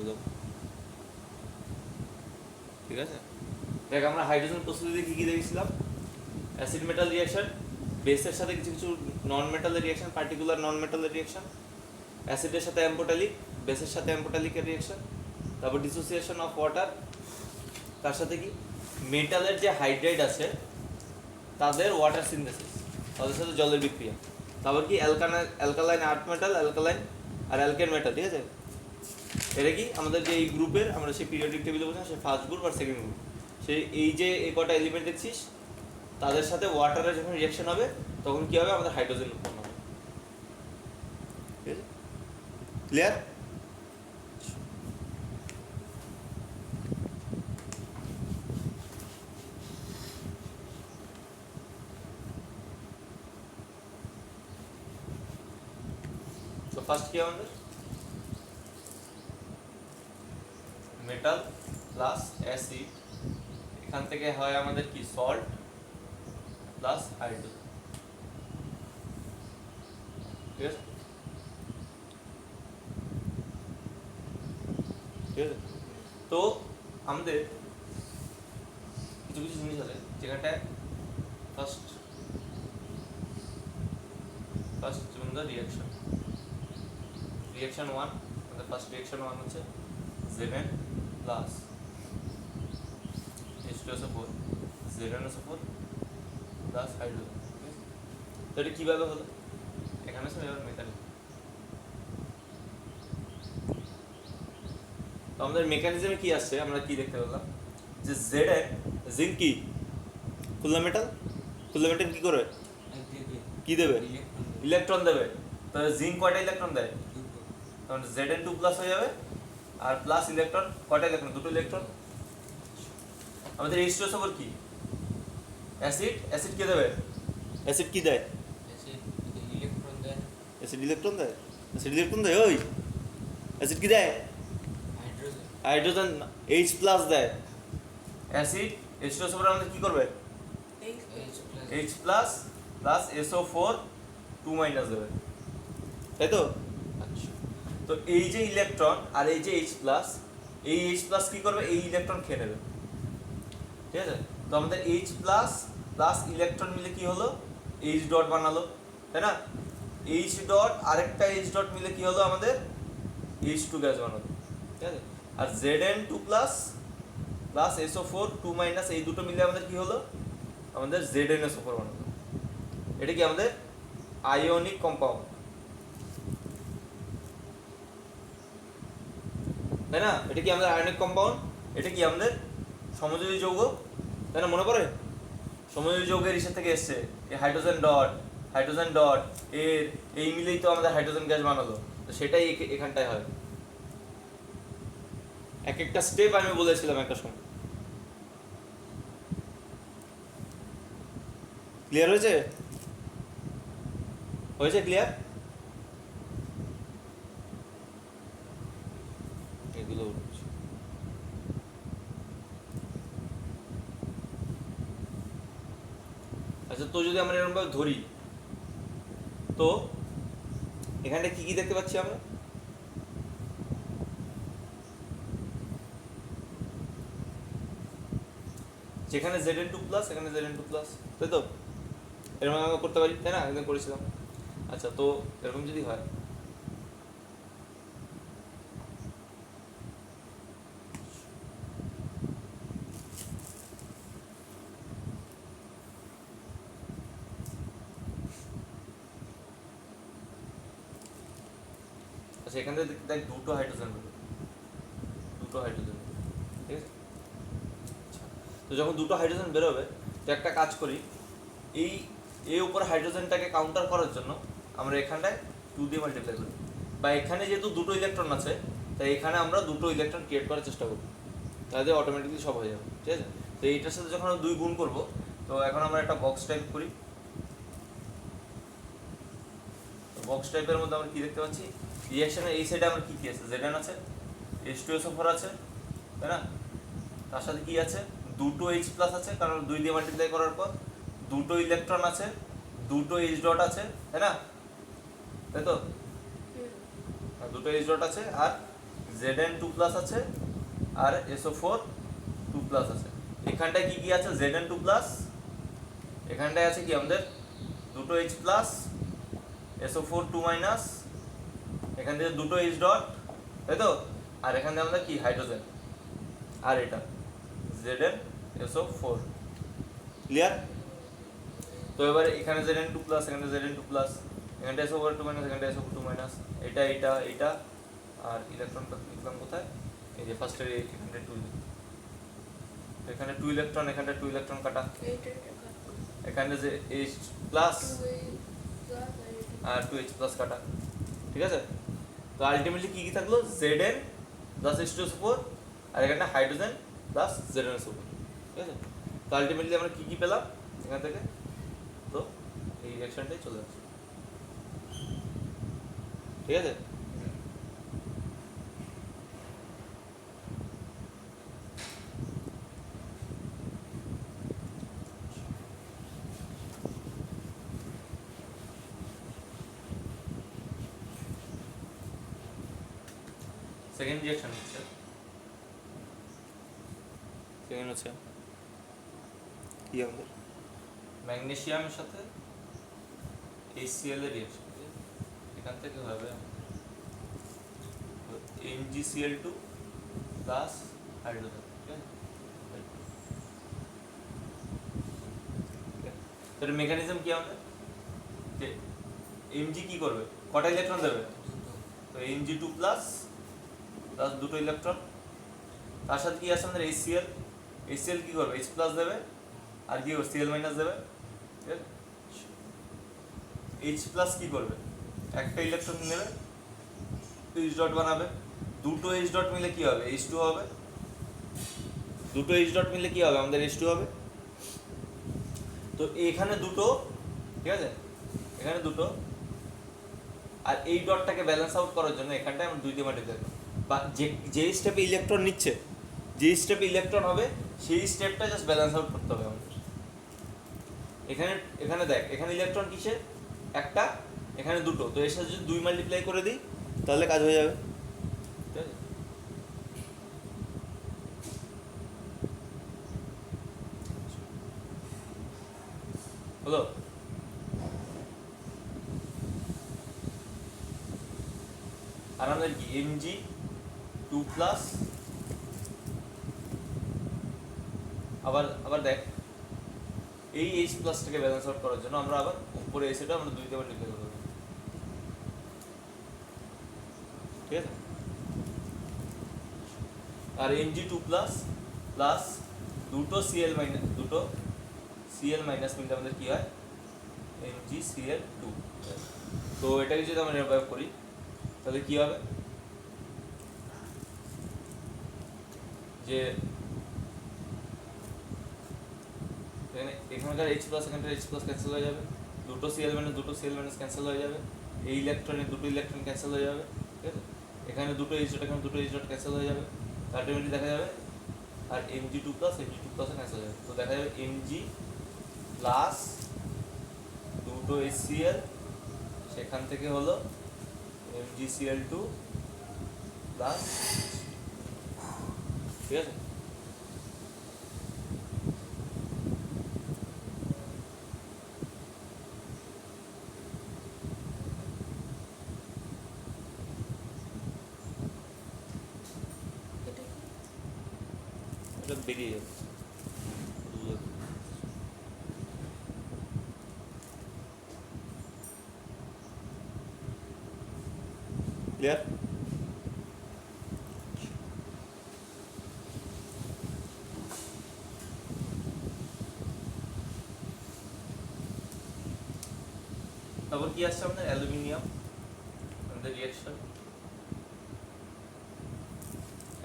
একদম ঠিক আছে। দেখ আমরা হাইড্রোজেন প্রস্তুতিতে কী কী দেখেছিলাম? অ্যাসিড মেটাল রিয়াকশন, বেসের সাথে কিছু কিছু নন মেটালের রিয়াকশন, পার্টিকুলার নন মেটালের রিয়াকশন, অ্যাসিডের সাথে অ্যাম্পোটালিক, বেসের সাথে অ্যাম্পোটালিকের রিয়াকশন, তারপর ডিসোসিয়েশন অফ ওয়াটার, তার সাথে কি মেটালের যে হাইড্রাইড আছে তাদের ওয়াটার সিনথেসিস, তাদের সাথে জলের বিক্রিয়া, তারপর কি অ্যালকালাইন আর্থ মেটাল, অ্যালকালাইন আর অ্যালকেন মেটাল, ঠিক আছে। এটা কি আমাদের যে এই গ্রুপের আমরা সেই পিরিয়ডিক টেবিলে বলছিলাম সেই ফার্স্ট গ্রুপ আর সেকেন্ড গ্রুপ, সেই এই যে এই কটা এলিমেন্ট দেখছিস তাদের সাথে ওয়াটারের যখন রিয়াকশন হবে তখন কি হবে, আমাদের হাইড্রোজেন উৎপন্ন হবে। ঠিক আছে, ক্লিয়ার? তো ফার্স্ট কি আমাদের মেটাল প্লাস অ্যাসিড, এখান থেকে হয় আমাদের কি সল্ট প্লাস হাইড্রোজেন, ঠিক আছে। ঠিক আছে, তো আমাদের কিছু কিছু জিনিস আছে যেখানটায় ফার্স্ট যেমন রিয়াকশন 1, আমাদের ফার্স্ট রিয়াকশন 1 হচ্ছে Zn plus H2SO4 ZnSO4 plus hydrogen. তো এটা কীভাবে হলো? এখানে সব এবার মেকানিক, তো আমাদের মেকানিজমে কি আসছে আমরা কি দেখতে পেলাম যে Zn জিঙ্ক কি খুলনা মেটাল কি করবে, কি দেবে, ইলেকট্রন দেবে। তাহলে জিঙ্ক কয়টা ইলেকট্রন দেয়? তখন Zn2 প্লাস হয়ে যাবে, আর প্লাস ইলেকট্রন কয়টা ইলেকট্রন? দুটো ইলেকট্রন। আমাদের H2SO4 কি অ্যাসিড কে দেবে? অ্যাসিড কি দেয়? অ্যাসিড ইলেকট্রন দেয়। ওই অ্যাসিড কি দেয়? হাইড্রোজেন H প্লাস দেয়। অ্যাসিড H2SO4 আমাদের কি করবে? H plus plus SO4 2 minus দেবে, তাই তো? তো এই যে ইলেকট্রন আর এই যে H প্লাস, এই H প্লাস কি করবে? এই ইলেকট্রন খেয়ে নেবে, ঠিক আছে। তো আমাদের H প্লাস প্লাস ইলেকট্রন মিলে কি হলো? H ডট বানালো, তাই না? H ডট আরেকটা H ডট মিলে কি হলো? আমাদের H2 গ্যাস বানালো, ঠিক আছে। আর Zn2 plus plus SO4 2 minus এই দুটো মিলে আমাদের কি হলো? আমাদের ZnSO4 বানালো। এটা কি আমাদের আয়নিক কম্পাউন্ড, তাই না? এটা কি আমাদের আয়নিক কম্পাউন্ড, এটা কি আমাদের সমযোজী যৌগ, তাই না? মনে পড়ে সমযোজী যৌগের ইসের থেকে এসছে এই হাইড্রোজেন ডট এর এই মিলেই তো আমাদের হাইড্রোজেন গ্যাস বানালো। তো সেটাই এখানটায় হয়। এক একটা স্টেপ আমি বলেছিলাম একটা সময়। ক্লিয়ার হয়েছে? ক্লিয়ার? এগুলো আচ্ছা, তো যদি আমরা এরকম ভাবে ধরি তো এখানটা কি কি দেখতে পাচ্ছি আমরা? যেখানে Zn2 প্লাস এখানে Zn2 প্লাস, তাই তো? এরকম আমরা করতে পারি, তাই না? একদিন করেছিলাম। আচ্ছা, তো এরকম যদি হয় আচ্ছা, এখান থেকে দেখ দুটো হাইড্রোজেন বেরোবে, ঠিক আছে। আচ্ছা, তো যখন দুটো হাইড্রোজেন বেরোবে তো একটা কাজ করি, এই উপর হাইড্রোজেনটাকে কাউন্টার করার জন্য আমরা এখানটায় 2 দিয়ে মাল্টিপ্লাই করি, বা এখানে যেহেতু দুটো ইলেকট্রন আছে তাই এখানে আমরা দুটো ইলেকট্রন ক্রিয়েট করার চেষ্টা করব, তাহলে অটোমেটিকলি সব হয়ে যাবে, ঠিক আছে। তো এইটার সাথে যখন আমরা 2 গুণ করব, তো এখন আমরা একটা বক্স টাইপ করি। বক্স টাইপের মধ্যে আমরা কি দেখতে পাচ্ছি? রিঅ্যাকশনের এই সাইডে আমরা কি কি আছে? Zn আছে, H2SO4 আছে, তাই না? তার সাথে কি আছে? দুটো H প্লাস আছে, কারণ 2 দিয়ে মাল্টিপ্লাই করার পর দুটো ইলেকট্রন আছে, দুটো H ডট আছে, তাই না? তাই তো? দুটো H ডট আছে, আর Zn 2 প্লাস আছে আর SO4 2 প্লাস আছে। এখানটায় কি কি আছে? Zn 2 প্লাস, এখানটায় আছে কি আমাদের দুটো H প্লাস, SO4 2 মাইনাস, এখান থেকে দুটো H ডট, তাই তো? আর এখান থেকে আমাদের কি হাইড্রোজেন, আর এটা Zn SO4, ক্লিয়ার? তো এবারে এখানে Zn 2 প্লাস, এখানে Zn 2 প্লাস, এখানটা SO4 2 মাইনাস, এখানটা SO4 2 মাইনাস, এটা আর ইলেকট্রনটা লিখলাম কোথায়? এই যে ফার্স্টের এখানটা 2, এখানে 2 ইলেকট্রন, এখানটা 2 ইলেকট্রন কাটা, এখানে যে H প্লাস আর 2H প্লাস কাটা, ঠিক আছে? তো আলটিমেটলি কি কি থাকলো? Zn প্লাস H2SO4 আর এখানে হাইড্রোজেন প্লাস ZnSO4, ঠিক আছে? তো আলটিমেটলি আমরা কি কি পেলাম এখান থেকে? তো এই রিঅ্যাকশনটাই চলে আসছে, ঠিক আছে? সেকেন্ড রিঅ্যাকশন হচ্ছে কি আমাদের ম্যাগনেসিয়ামের সাথে HCl এর রিঅ্যাকশন। এখান থেকে হবে MgCl2 প্লাস হাইড্রোজেন, ঠিক আছে? তাহলে মেকানিজম কি আমাদের? যে Mg কি করবে? কটা ইলেকট্রন দেবে? তো Mg2 প্লাস প্লাস দুটো ইলেকট্রন, তার সাথে কি আছে আমাদের HCl, HCl কি করবে? H প্লাস দেবে আর কি করবে? Cl মাইনাস দেবে, ঠিক আছে? H প্লাস কি করবে? একটা ইলেকট্রন নেবে, H ডট বানাবে, দুটো H ডট মিলে কি হবে? H2 হবে, দুটো H ডট মিলে কি হবে? আমাদের H2 হবে। তো এখানে দুটো, ঠিক আছে? এখানে দুটো, আর এই ডটটাকে ব্যালেন্স আউট করার জন্য এখানটায় আমরা 2 দিয়ে মাল্টিপ্লাই করব, বা যে স্টেপে ইলেকট্রন নিচ্ছে, যে স্টেপে ইলেকট্রন হবে সেই স্টেপটা জাস্ট ব্যালেন্স আউট করতে হবে আমাদের। এখানে দেখ, এখানে ইলেকট্রন কিসে? একটা, এখানে দুটো, তো এর সাথে যদি 2 মাল্টিপ্লাই করে দিই তাহলে কাজ হয়ে যাবে, ঠিক আছে? হলো? আর আমাদের কি Mg2 প্লাস, আবার দেখ এই H প্লাসটাকে ব্যালেন্স আউট করার জন্য আমরা আবার উপরে এসেটা আমরা 2 দিয়ে মাল্টিপ্লাই করব, ঠিক আছে? আর Mg2 প্লাস প্লাস দুটো Cl মাইনাস মিললে আমাদের কি হয়? MgCl2। তো এটাকে যদি আমরা নির্বাহ করি তাহলে কি হবে? যে এখানকার H প্লাস, এখানকার H প্লাস ক্যান্সেল হয়ে যাবে, দুটো Cl মাইনাস ক্যান্সেল হয়ে যাবে, এই ইলেকট্রনে দুটো ইলেকট্রন ক্যান্সেল হয়ে যাবে, ঠিক আছে? এখানে দুটো H ডট, এখানে দুটো H ডট ক্যান্সেল হয়ে যাবে, আলটিমেটলি দেখা যাবে আর Mg2 প্লাস ক্যান্সেল হয়ে যাবে, তো দেখা যাবে Mg প্লাস দুটো HCl, সেখান থেকে হলো MgCl2 প্লাস, ঠিক আছে? এটা বেরিয়ে যাবে, ক্লিয়ার? তারপর কি আসছে আমাদের? অ্যালুমিনিয়াম, আমাদের রিঅ্যাকশন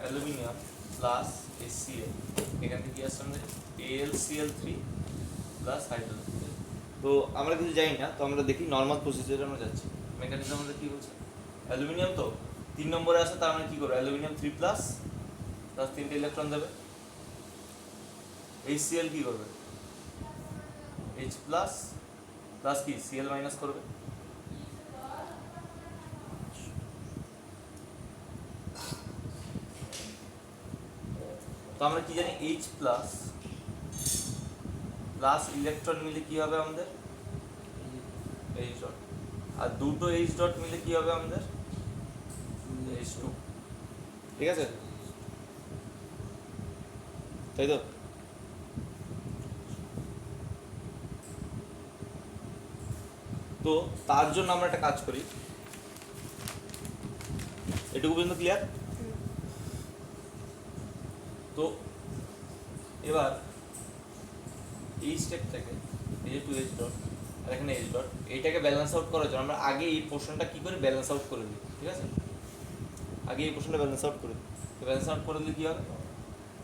অ্যালুমিনিয়াম প্লাস HCl, এখান থেকে কি আসছে আমাদের? AlCl3 plus hydrogen. তো আমরা কিছু জানি না, তো আমরা দেখি নর্মাল প্রসিজারে আমরা যাচ্ছি। মেকানিজম আমাদের কি বলছে? অ্যালুমিনিয়াম তো 3 নম্বরে আছে, তার মানে কি করবে? অ্যালুমিনিয়াম 3 প্লাস প্লাস 3টে ইলেকট্রন দেবে, HCl কি করবে? H প্লাস প্লাস কি Cl মাইনাস করবে, তো আমরা কি জানি H প্লাস প্লাস ইলেকট্রন মিলে কি হবে আমাদের H ডট, আর দুটো H ডট মিলে কি হবে আমাদের H2, ঠিক আছে তাই তো? তো তার জন্য আমরা একটা কাজ করি, এটুকু পর্যন্ত ক্লিয়ার? তো এবার এই স্টেপ থেকে এই টু এইচ ডট আর এখানে এইচ ডট, এইটাকে ব্যালেন্স আউট করার জন্য আমরা আগে এই পোর্শনটা কি করি ব্যালেন্স আউট করে দিই, ঠিক আছে? আগে এই পোর্শনটা ব্যালেন্স আউট করে দিই। তো ব্যালেন্স আউট করে দিলে কি হবে,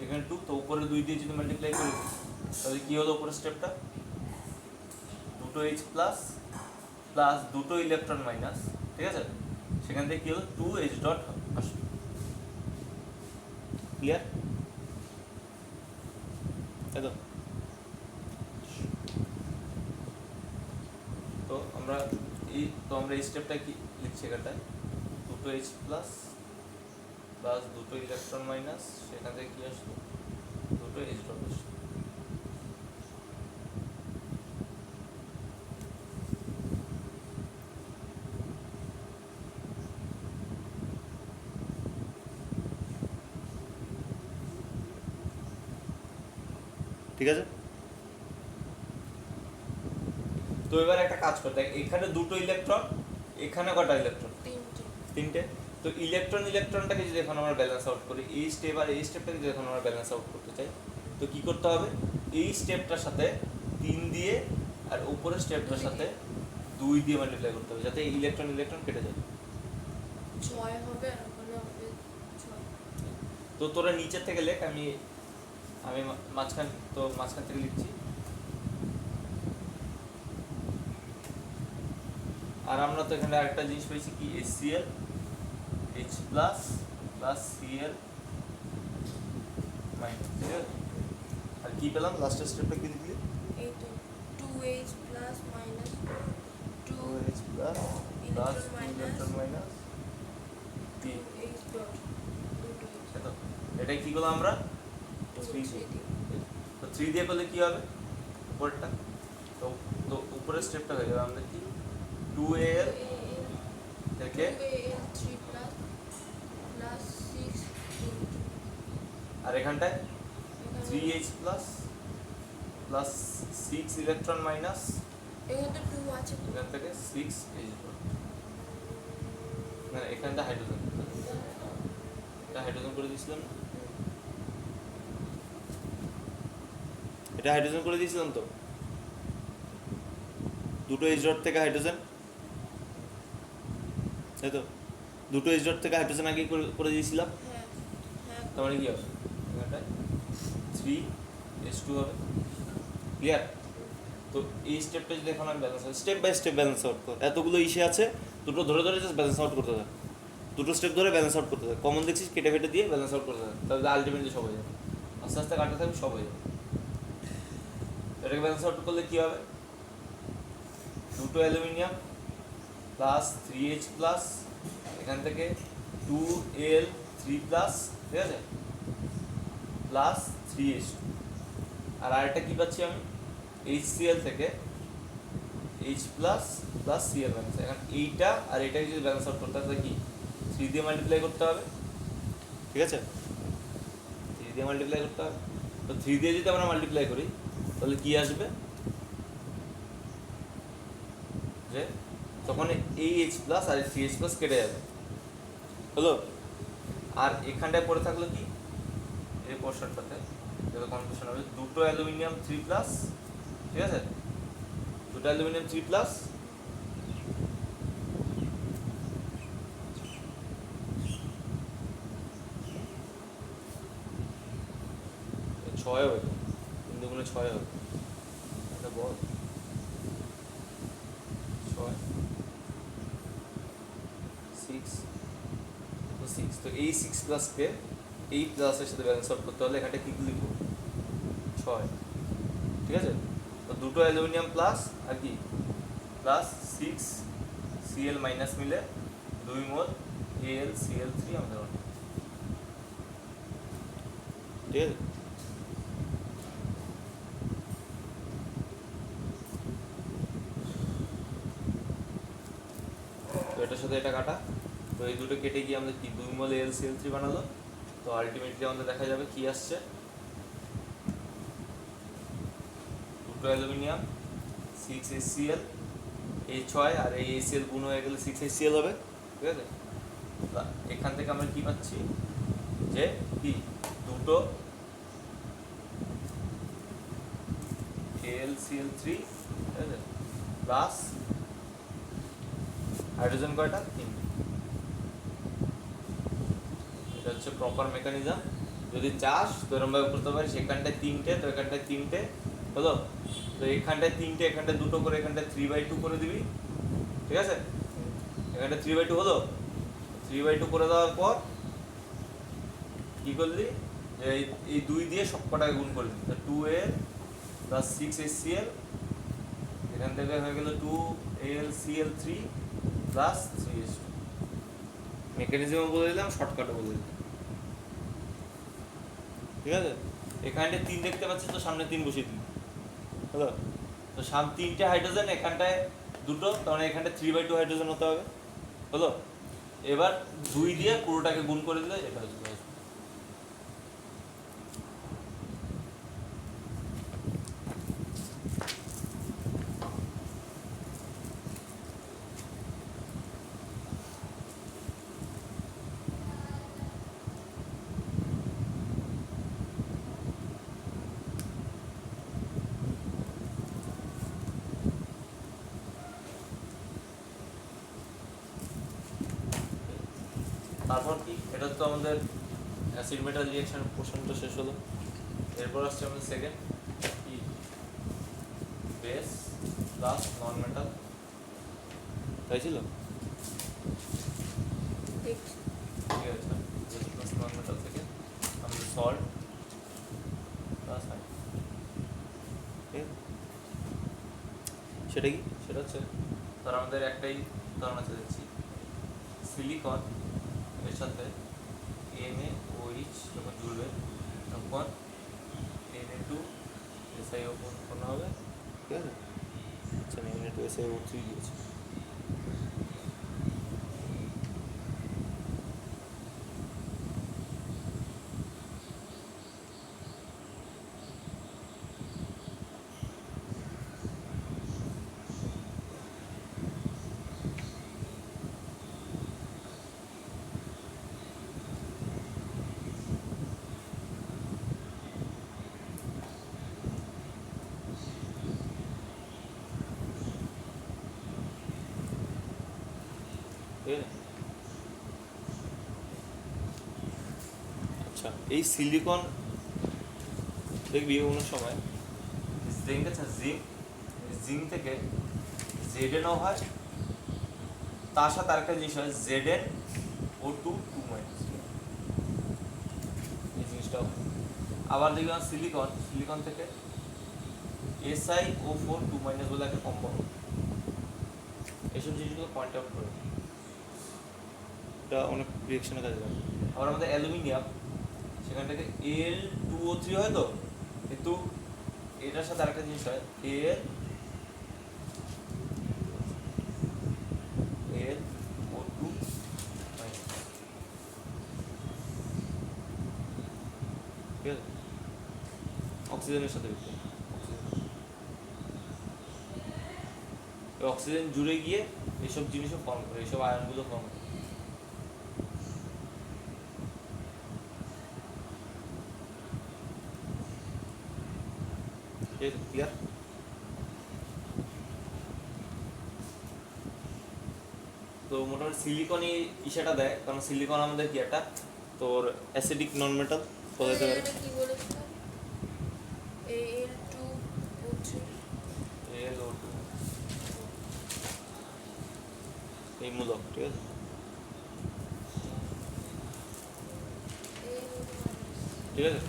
এখানে 2, তো উপরে 2 দিয়ে যদি মাল্টিপ্লাই করি তাহলে কি হলো উপরের স্টেপটা, দুটো এইচ প্লাস প্লাস দুটো ইলেকট্রন মাইনাস, ঠিক আছে? সেখান থেকে কি হলো 2 এইচ ডট আসলো। ক্লিয়ার? তাই তো? তো আমরা এই স্টেপটা কি লিখছি এখানটায়, দুটো এইচ প্লাস প্লাস দুটো ইলেকট্রন মাইনাস, সেখান থেকে কি আসলো দুটো এইচ ডট আসলো। ঠিক আছে? তো এবার একটা কাজ করতে, এখানে দুটো ইলেকট্রন, এখানে কটা ইলেকট্রন, তিনটে। তো ইলেকট্রনটাকে যদি এখন আমরা ব্যালেন্স আউট করি, এই স্টেপ আর এই স্টেপটাকে যদি এখন আমরা ব্যালেন্স আউট করতে চাই, তো কি করতে হবে, এই স্টেপটার সাথে 3 দিয়ে আর উপরের স্টেপটার সাথে 2 দিয়ে মাল্টিপ্লাই করতে হবে, যাতে ইলেকট্রন কেটে যায়। 6 হবে আর ওখানে হবে 6। তো তোরা নিচের থেকে লেখ, আমি মাঝখান থেকে লিখছি। আর আমরা তো এখানে আরেকটা জিনিস পেয়েছি কি, HCl H plus plus Cl minus, ঠিক আছে? আর কি পেলাম লাস্টের স্টেপটা কি লিখলি, এই তো 2h plus minus 2H plus plus electron minus 2h dot 2h। এটা কি করলাম আমরা 3 দিয়ে, তো 3 দিয়ে করলে কি হবে উপরটা, তো উপরের স্টেপটা হয়ে যাবে আমাদের কি 2Al থেকে 2al 3 প্লাস প্লাস 6 আর এখানটায় 3H plus plus 6 electron minus, এখানে তো 2 আছে, এখান থেকে 6H না এখানটা হাইড্রোজেন, এটা হাইড্রোজেন করে দিয়েছিলাম না, এটা হাইড্রোজেন করে দিয়েছিলাম তো, দুটো H ডট থেকে হাইড্রোজেন, তাই তো? দুটো H ডট থেকে হাইড্রোজেন আগে করে দিয়েছিলাম, হ্যাঁ হ্যাঁ। তার মানে কি হবে এখানটায় 3H2 হবে। ক্লিয়ার? তো এই স্টেপটা যদি এখন আমি balance out, step by step balance out কর, এতগুলো ইসে আছে, দুটো ধরে জাস্ট ব্যালেন্স আউট করতে থাক, দুটো স্টেপ ধরে ব্যালেন্স আউট করতে থাক, কমন দেখছিস কেটে দিয়ে ব্যালেন্স আউট করতে থাক, তাহলে আলটিমেটলি সব হয়ে যাবে, আস্তে আস্তে কাটতে থাকবে সব হয়ে যাবে। এটাকে ব্যালেন্স আউট করলে কি হবে, দুটো অ্যালুমিনিয়াম প্লাস 3H প্লাস, এখান থেকে 2Al 3 প্লাস, ঠিক আছে, প্লাস 3H, আর আরেকটা কি পাচ্ছি আমি HCl থেকে H plus plus Cl minus, এখন এইটা আর এটাকে যদি ব্যালেন্স আউট করতে হয় তাহলে কি 3 দিয়ে মাল্টিপ্লাই করতে হবে, ঠিক আছে? 3 দিয়ে মাল্টিপ্লাই করতে হবে, তো 3 দিয়ে যদি আমরা মাল্টিপ্লাই করি তাহলে কি আসবে, যে তখন এই H প্লাস আর CH প্লাস কেটে যাবে, হলো? আর এখানটায় পড়ে থাকলো কি, এই পোর্শনটাতে যত কনফিউশন হবে, দুটো অ্যালুমিনিয়াম 3 প্লাস, ঠিক আছে, দুটো অ্যালুমিনিয়াম 3 প্লাস ছয় হবে, 3 দুগুণে 6 হবে, এটা বল 6 6, তো 6, তো এই 6 প্লাসকে এই প্লাসের সাথে ব্যালেন্স আউট করতে হলে এখানটা কি লিখবো 6, ঠিক আছে? তো দুটো অ্যালুমিনিয়াম প্লাস আর কি প্লাস 6Cl মাইনাস মিলে 2 মোল AlCl3 আমাদের ঠিক আছে? তো এটার সাথে এটা কাটা, তো এই দুটো কেটে গিয়ে আমাদের কি 2 মোল AlCl3 বানালো। তো আলটিমেটলি আমাদের দেখা যাবে কি আসছে, দুটো অ্যালুমিনিয়াম 6HCl, এই 6 আর এই HCl গুণ হয়ে গেলে 6HCl হবে, ঠিক আছে? এখান থেকে আমরা কি পাচ্ছি, যে কি দুটো AlCl3, ঠিক আছে, প্লাস হাইড্রোজেন কয়টা, 3। এটা হচ্ছে প্রপার মেকানিজম। যদি চাস তো এরকমভাবে করতে পারিস, এখানটায় 3টে, তো এখানটায় 3টে হলো, তো এখানটায় 3টে, এখানটায় 2টো করে, এখানটায় 3/2 করে দিবি, ঠিক আছে? এখানটা 3/2 হলো, 3/2 করে দেওয়ার পর কি করলি, যে এই 2 দিয়ে সব কটাকে গুণ করে দিবি, তো 2Al প্লাস 6HCl, এখান থেকে হয়ে গেল 2AlCl3 প্লাস 3H2। মেকানিজমও বলে দিলাম, শর্টকাটও বলে দিলাম, ঠিক আছে? এখানটায় 3 দেখতে পাচ্ছিস, তো সামনে 3 বসিয়ে দিবি, হলো। তো 3টে হাইড্রোজেন, এখানটায় 2টো, তার মানে এখানটায় 3/2 হাইড্রোজেন হতে হবে, হলো। এবার 2 দিয়ে পুরোটাকে গুণ করে দিলে এটা হচ্ছে। তারপর কি, এটা তো আমাদের অ্যাসিড মেটাল রিঅ্যাকশন পোর্শনটা শেষ হলো। এরপর আসছে আমাদের সেকেন্ড কি, বেস প্লাস নন মেটাল, তাই ছিল, ঠিক আছে? বেস প্লাস নন মেটাল থেকে আমাদের সল্ট প্লাস হাই, ঠিক আছে? সেটা কি, সেটা হচ্ছে ধর আমাদের একটাই উদাহরণ আছে, দেখছি সিলিকন এর সাথে NaOH যখন জুড়বে তখন Na2SiO উৎপন্ন হবে, ঠিক আছে? আচ্ছা, Na2SiO3 দিয়েছে, ঠিক আছে? আচ্ছা, এই সিলিকন দেখবি কোনো সময় জিঙ্ক আছে, জিঙ্ক থেকে Zn হয়, তার সাথে আরেকটা জিনিস হয় ZnO2 2-, এই জিনিসটাও। আবার দেখলাম সিলিকন থেকে SiO4 2- বলে একটা কম্পাউন্ড, এইসব জিনিসগুলো পয়েন্ট আউট করে, এটা অনেক রিঅ্যাকশনে কাজে লাগে। আবার আমাদের অ্যালুমিনিয়াম, সেখান থেকে Al2O3 হয়, তো কিন্তু এটার সাথে আরেকটা জিনিস হয় Al2O2, ঠিক আছে? অক্সিজেনের সাথে অক্সিজেন জুড়ে গিয়ে এইসব জিনিসও ফর্ম করে, এইসব আয়নগুলো ফর্ম করে, ক্লিয়ার? তো মোটামুটি সিলিকনই ইসাটা দেয়, কারণ সিলিকন আমাদের কি একটা তোর অ্যাসিডিক নন মেটাল বলাতে পারে। কি বলেছিলাম, Al2O3, AlO2 এই মূলক, ঠিক আছে? ঠিক আছে?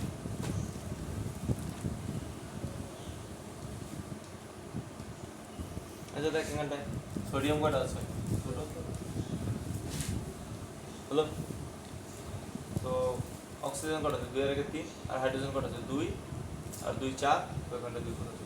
আচ্ছা দেখ এখানটায় সোডিয়াম কয়টা আছে, দুটো হলো। তো অক্সিজেন কটা আছে 2 এর আগে 3 আর হাইড্রোজেন কটা আছে 2 আর 2 4 ওখানে 2 কটা আছে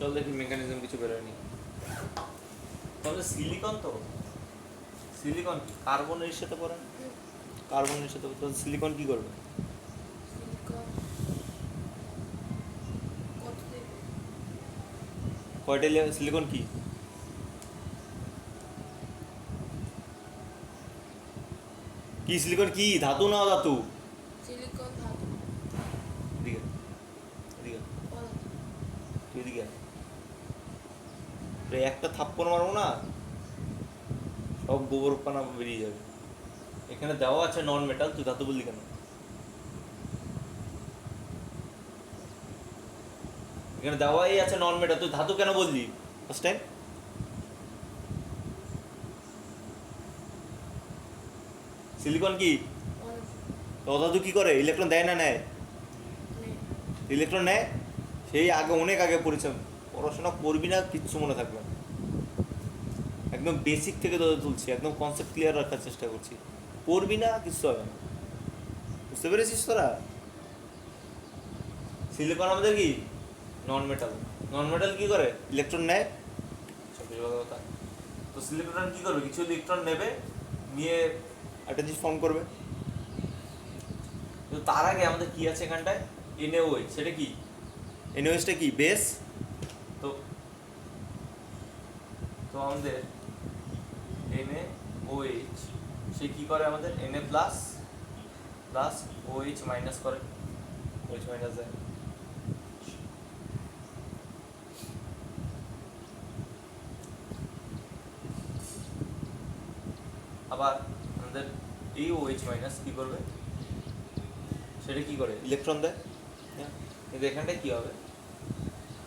চল দেখি মেকানিজম কিছু বেরোয়নি তাহলে সিলিকন তো সিলিকন কার্বনের সাথে পড়ে না কার্বনের সাথে তো সিলিকন কি করবে সিলিকন কত দেবে কয়টা সিলিকন কি কি সিলিকন কি ধাতু না ধাতু সিলিকন ধাতু এদিকে এদিকে পদার্থ তুই এদিকে আয়। রে একটা থাপ্পড় মারবো না সব গোবর পানা বেরিয়ে যাবে এখানে দেওয়া আছে নন মেটাল তুই ধাতু বললি কেন এখানে দেওয়াই আছে নন মেটাল তুই ধাতু কেন বললি ফার্স্ট টাইম সিলিকন কি পদার্থ তো অধাতু কি করে ইলেকট্রন দেয় না নেয় নেই ইলেকট্রন নেয় সেই আগে অনেক আগে পড়েছে পড়াশোনা করবি না কিচ্ছু মনে থাকবে না একদম বেসিক থেকে তোদের তুলছি একদম কনসেপ্ট ক্লিয়ার রাখার চেষ্টা করছি পড়বি না কিচ্ছু হবে না বুঝতে পেরেছিস তোরা সিলিকন আমাদের কি নন মেটাল কি করে ইলেকট্রন নেয় চব্বিশ ভাগা কথা তো সিলিকন কি করবে কিছু ইলেকট্রন নেবে নিয়ে একটা জিনিস ফর্ম করবে তো তার আগে আমাদের কি আছে এখানটায় NaOH সেটা কি NaOH টা কি বেস তো তো আমাদের NaOH সে কি করে আমাদের Na প্লাস OH মাইনাস করে OH মাইনাস দেয় আবার আমাদের এই OH মাইনাস কি করবে সেটা কি করে ইলেকট্রন দেয় হ্যাঁ কিন্তু এখানটায় কি হবে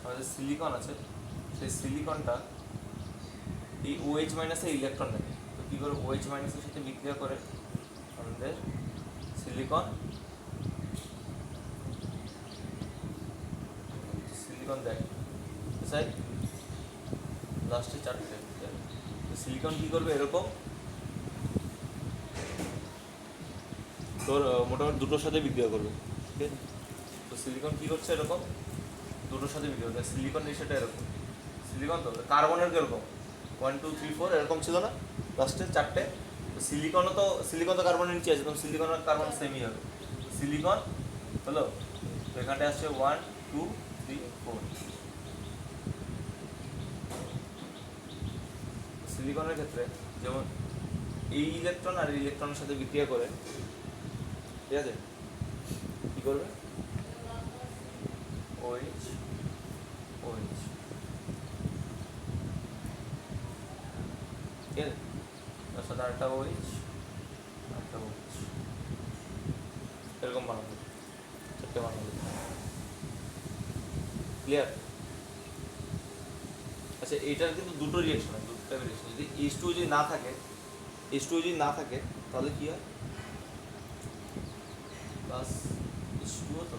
আমাদের সিলিকন আছে সেই সিলিকনটা এই OH মাইনাসে ইলেকট্রন নেবে তো কী করে OH মাইনাসের সাথে বিক্রিয়া করে আমাদের সিলিকন দেয় স্যার লাস্টে 4টে তো সিলিকন কী করবে এরকম তোর মোটামুটি দুটোর সাথে বিক্রিয়া করবে ঠিক আছে তো সিলিকন কী করছে এরকম দুটোর সাথে বিক্রিয়া করবে সিলিকন সেটা এরকম সিলিকন তো কার্বনের এরকম 1 2 3 4 এরকম ছিল না লাস্টে 4টে তো সিলিকন তো কার্বনের নিচে আছে তখন সিলিকন আর কার্বন সেমই হবে সিলিকন হলো তো এখানটায় আসছে 1 2 3 4 সিলিকনের ক্ষেত্রে যেমন এই ইলেকট্রন আর ইলেকট্রনের সাথে বিক্রিয়া করে ঠিক আছে কি করবে OH ঠিক আছে তার সাথে আরেকটা OH এরকম বানাবো 4টে বানাবো ক্লিয়ার আচ্ছা এটার কিন্তু দুটো রিঅ্যাকশন হয় দুটো টাইপের রিঅ্যাকশন যদি H2 যদি না থাকে তাহলে কি হয় প্লাস H2 তো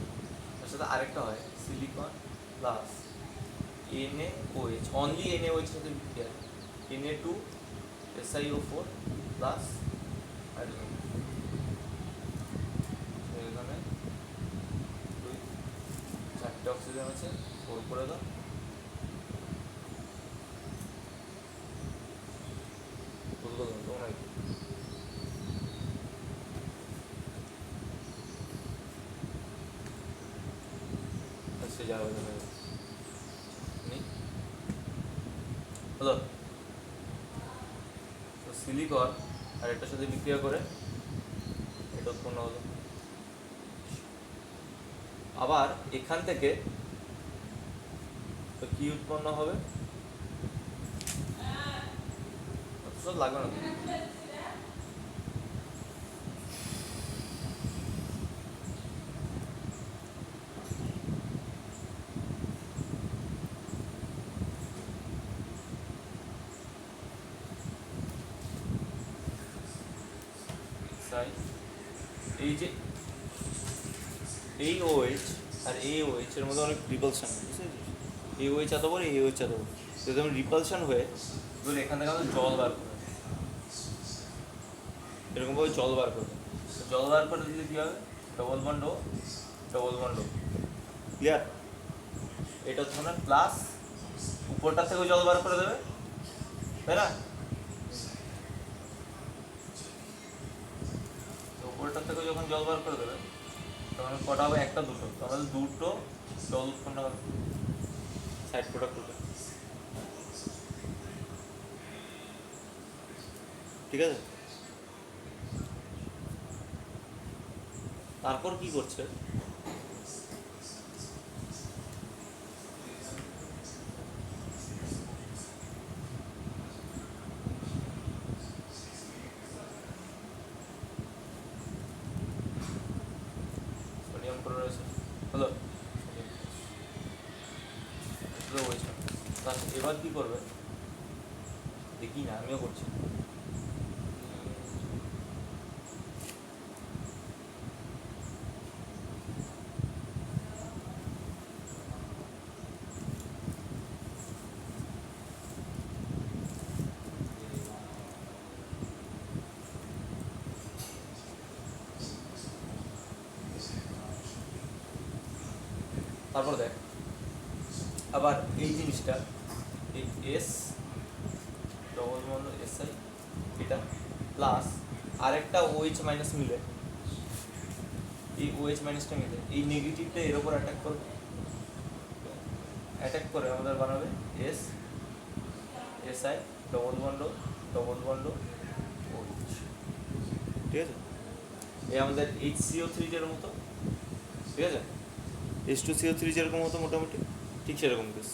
তার সাথে আরেকটা হয় silicon plus NaOH only NaOH সাথে বিক্রিয়া Na2 SiO4 প্লাস হাইড্রোজেন এখানে 4টে অক্সিজেন আছে 4 করে দাও বলবো তোমরা আচ্ছা যাবে হলো তো সিলিকন আর এটার সাথে বিক্রিয়া করে এটা উৎপন্ন হলো আবার এখান থেকে তো কি উৎপন্ন হবে সব লাগবে না SI এই যে এই OH আর এই OH এর মধ্যে অনেক রিপালশন, বুঝতে পেরেছিস? এই OH এত বড়, এই OH এত বড়, যদি আমি রিপালশন হয়ে এবার এখান থেকে আমাদের জল বার করে এরকমভাবে জল বার করবে। জল বার করে দিলে কী হবে? ডবল বন্ড ও ডবল বন্ড, ক্লিয়ার? এটা হচ্ছে আপনার প্লাস, উপরটা থেকেও জল বার করে দেবে, তাই না? তো উপরটা থেকে যখন জল বার করে দেবে তখন কটা হবে? একটা দুটো, তো আমাদের দুটো জল উৎপন্ন হবে, সাইড প্রোডাক্ট হবে, ঠিক আছে? তারপর কি করছে? সোডিয়াম ক্লোরাইড হলো, এবার কি করবে দেখি না, আমিও করছি। তারপর দেখ আবার এই জিনিসটা, এই এস ডবল বন্ড SI এটা প্লাস আরেকটা OH মাইনাস মিলে, এই OH মাইনাসটা মিলে এই নেগেটিভটা এর উপর অ্যাটাক করবে, অ্যাটাক করে আমাদের বানাবে SI ডবল বন্ড OH, ঠিক আছে? এই আমাদের HCO3 এর মতো, ঠিক আছে? H2CO3 যেরকম হতো মোটামুটি ঠিক সেরকম কেস।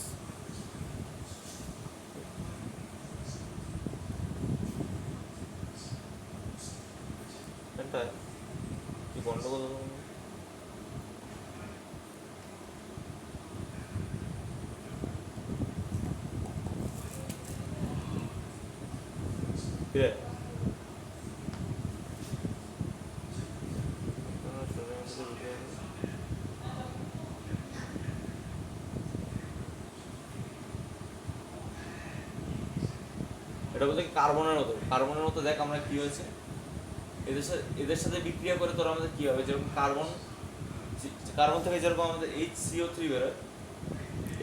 এটা কি গন্ডগোল হলো? এটা বলতে কার্বনের মতো দেখ আমরা কি হয়েছে, এদের সাথে বিক্রিয়া করে তোর আমাদের কি হবে? যেরকম কার্বন থেকে যেরকম আমাদের HCO3 বেরোয়,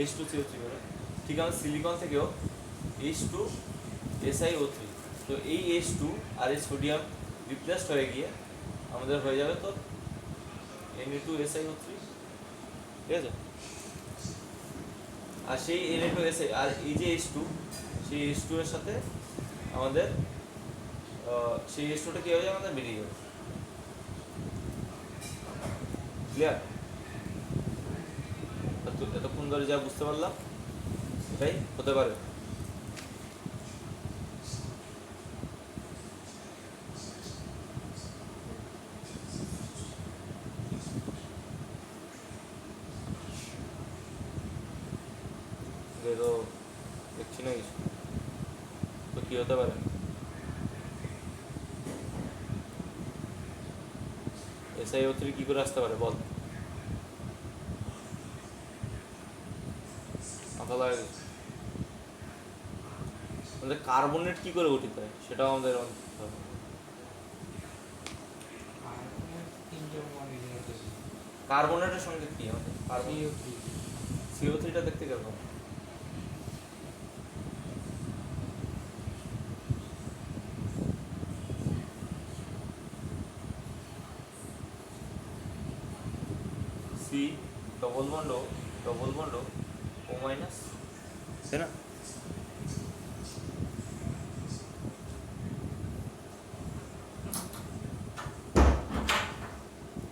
H2CO3 বেরোয়, ঠিক আমাদের সিলিকন থেকেও H2SiO3, তো এই H2 আর এই সোডিয়াম রিপ্লেসড হয়ে গিয়ে আমাদের হয়ে যাবে তো Na2SiO3, ঠিক আছে? আর সেই Na2Si আর এই যে H2, সেই H2 এর সাথে আমাদের সেই H2টা কি হয়ে যাবে? আমাদের বেরিয়ে যাবে, ক্লিয়ার? এতক্ষণ ধরে যা বুঝতে পারলাম এটাই হতে পারে। তো দেখছি না কিছু, তো কি হতে পারে? SiO3 কি করে আসতে পারে বল? মাথা লাগে আমাদের কার্বনেট কি করে গঠিত হয় সেটাও আমাদের বুঝতে হবে। কার্বনেটের সঙ্গে কি আমাদের CO3টা দেখতে কেমন? C double bond O minus, তাই না?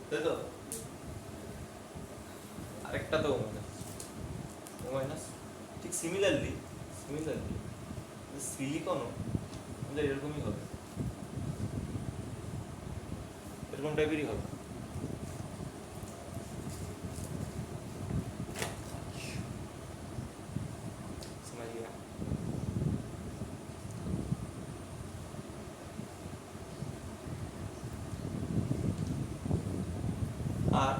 তাই তো, আরেকটা তো O মাইনাস, ঠিক সিমিলারলি সিলিকনও আমাদের এরকমই হবে, এরকম টাইপেরই হবে। আর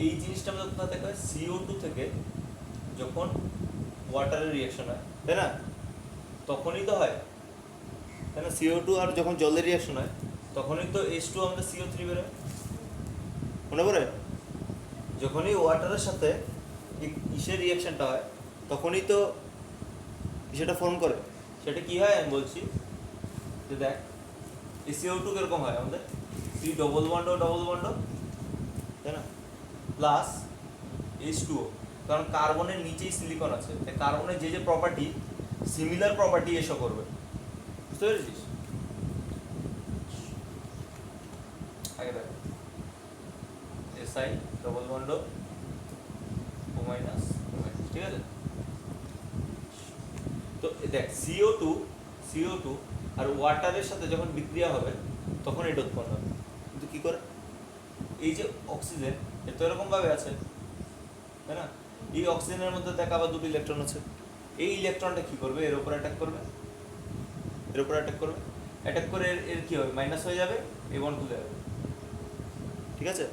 এই জিনিসটা আমাদের কোথা থেকে হয়, CO2 থেকে যখন ওয়াটারের রিয়াকশন হয়, তাই না, তখনই তো হয়, তাই না, CO2 আর যখন জলের রিয়াকশন হয় তখনই তো H2 আমাদের CO3 বেরোয়, মনে পড়ে? যখনই ওয়াটারের সাথে ইসের রিয়াকশনটা হয় তখনই তো সেটা ফর্ম করে। সেটা কি হয় আমি বলছি, যে দেখ এই CO2 কিরকম হয় আমাদের, সি ডবল বন্ড ও ডবল বন্ড, তাই না, প্লাস H2O, কারণ কার্বনের নিচেই সিলিকন আছে, তাই কার্বনের যে যে প্রপার্টি সিমিলার প্রপার্টি এসো করবে, বুঝতে পেরেছিস? আগে দেখ SI double bond O minus, ঠিক আছে? তো দেখ CO2 আর ওয়াটারের সাথে যখন বিক্রিয়া হবে তখন এটা উৎপন্ন হবে, কিন্তু কি করে, এই যে অক্সিজেন এটা তো এরকম ভাবে আছে, তাই না, এই অক্সিজেনের মধ্যে দেখ আবার দুটো ইলেকট্রন আছে, এই ইলেকট্রনটা কি করবে, এর উপর অ্যাটাক করবে, এর উপর অ্যাটাক করবে, অ্যাটাক করে এর কি হবে, মাইনাস হয়ে যাবে, এই বন্ড খুলে যাবে, ঠিক আছে,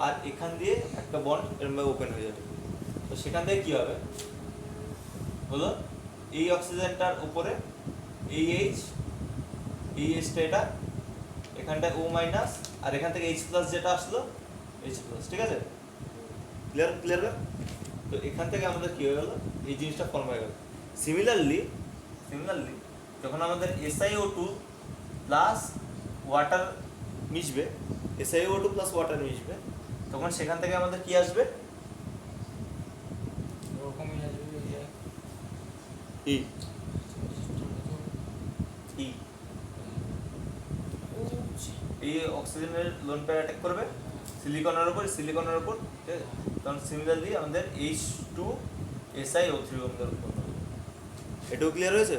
আর এখান দিয়ে একটা বন্ড এরকম ওপেন হয়ে যাবে, তো সেখান থেকে কি হবে বলো, এই অক্সিজেনটার উপরে এই এইচটা এটা, এখানটায় O মাইনাস, আর এখান থেকে H প্লাস যেটা আসলো H প্লাস, ঠিক আছে, ক্লিয়ার? তো এখান থেকে আমাদের কি হয়ে গেল, এই জিনিসটা ফর্ম হয়ে গেল। সিমিলারলি যখন আমাদের SiO2 প্লাস ওয়াটার মিশবে, SiO2 প্লাস ওয়াটার মিশবে, তখন সেখান থেকে আমাদের কি আসবে, ওরকমই আসবে ই এই অক্সিজেনের লোন পেয়ার অ্যাটাক করবে সিলিকনের উপর, ঠিক আছে, তখন সিমিলারলি আমাদের H2SiO3 আমাদের উৎপন্ন হবে। এটাও ক্লিয়ার হয়েছে?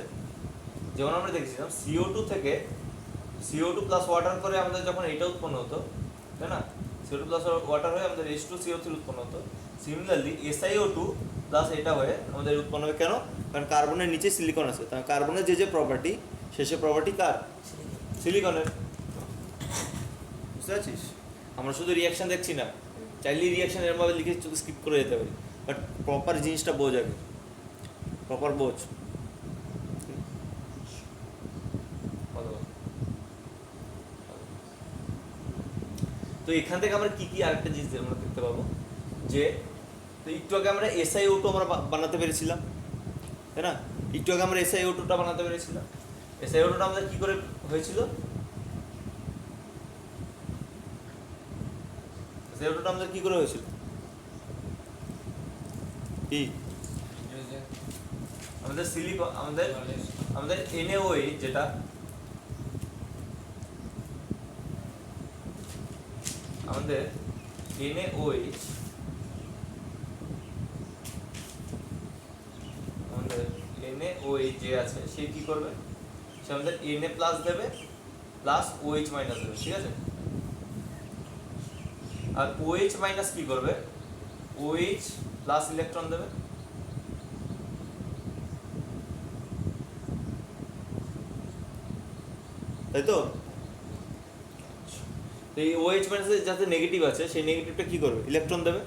যেমন আমরা দেখেছিলাম CO2 থেকে CO2 প্লাস ওয়াটার করে আমাদের যখন এটা উৎপন্ন হতো, তাই না, CO2 প্লাস ওয়াটার হয়ে আমাদের H2CO3 উৎপন্ন হতো, সিমিলারলি SiO2 প্লাস এটা হয়ে আমাদের উৎপন্ন হবে, কেন, কারণ কার্বনের নিচে সিলিকন আছে, তাই কার্বনের যে যে প্রপার্টি সে প্রপার্টি কার, সিলিকনের, বুঝতে পারছিস? আমরা শুধু রিয়াকশন দেখছি না, চাইলে রিয়াকশন এরমভাবে লিখে স্কিপ করে যেতে পারি, বাট প্রপার জিনিসটা বোঝ আগে, প্রপার বোঝ। তো এখান থেকে আমরা কি আরেকটা জিনিস আমরা দেখতে পাবো, যে তো একটু আগে আমরা SiO2 আমরা বানাতে পেরেছিলাম, তাই না, একটু আগে আমরা SiO2টা বানাতে পেরেছিলাম, SiO2টা আমাদের কি করে হয়েছিল, SiO2টা আমাদের কি করে হয়েছিল, কি আমাদের সিলিকন, আমাদের NaOH যেটা আমাদের NaOH যে আছে সে কি করবে, সে আমাদের Na প্লাস দেবে প্লাস OH মাইনাস দেবে, ঠিক আছে, আর OH মাইনাস কি করবে, OH প্লাস ইলেকট্রন দেবে, তাই তো, এই OH মাইনাসের যাতে নেগেটিভ আছে সেই নেগেটিভটা কি করবে, ইলেকট্রন দেবে।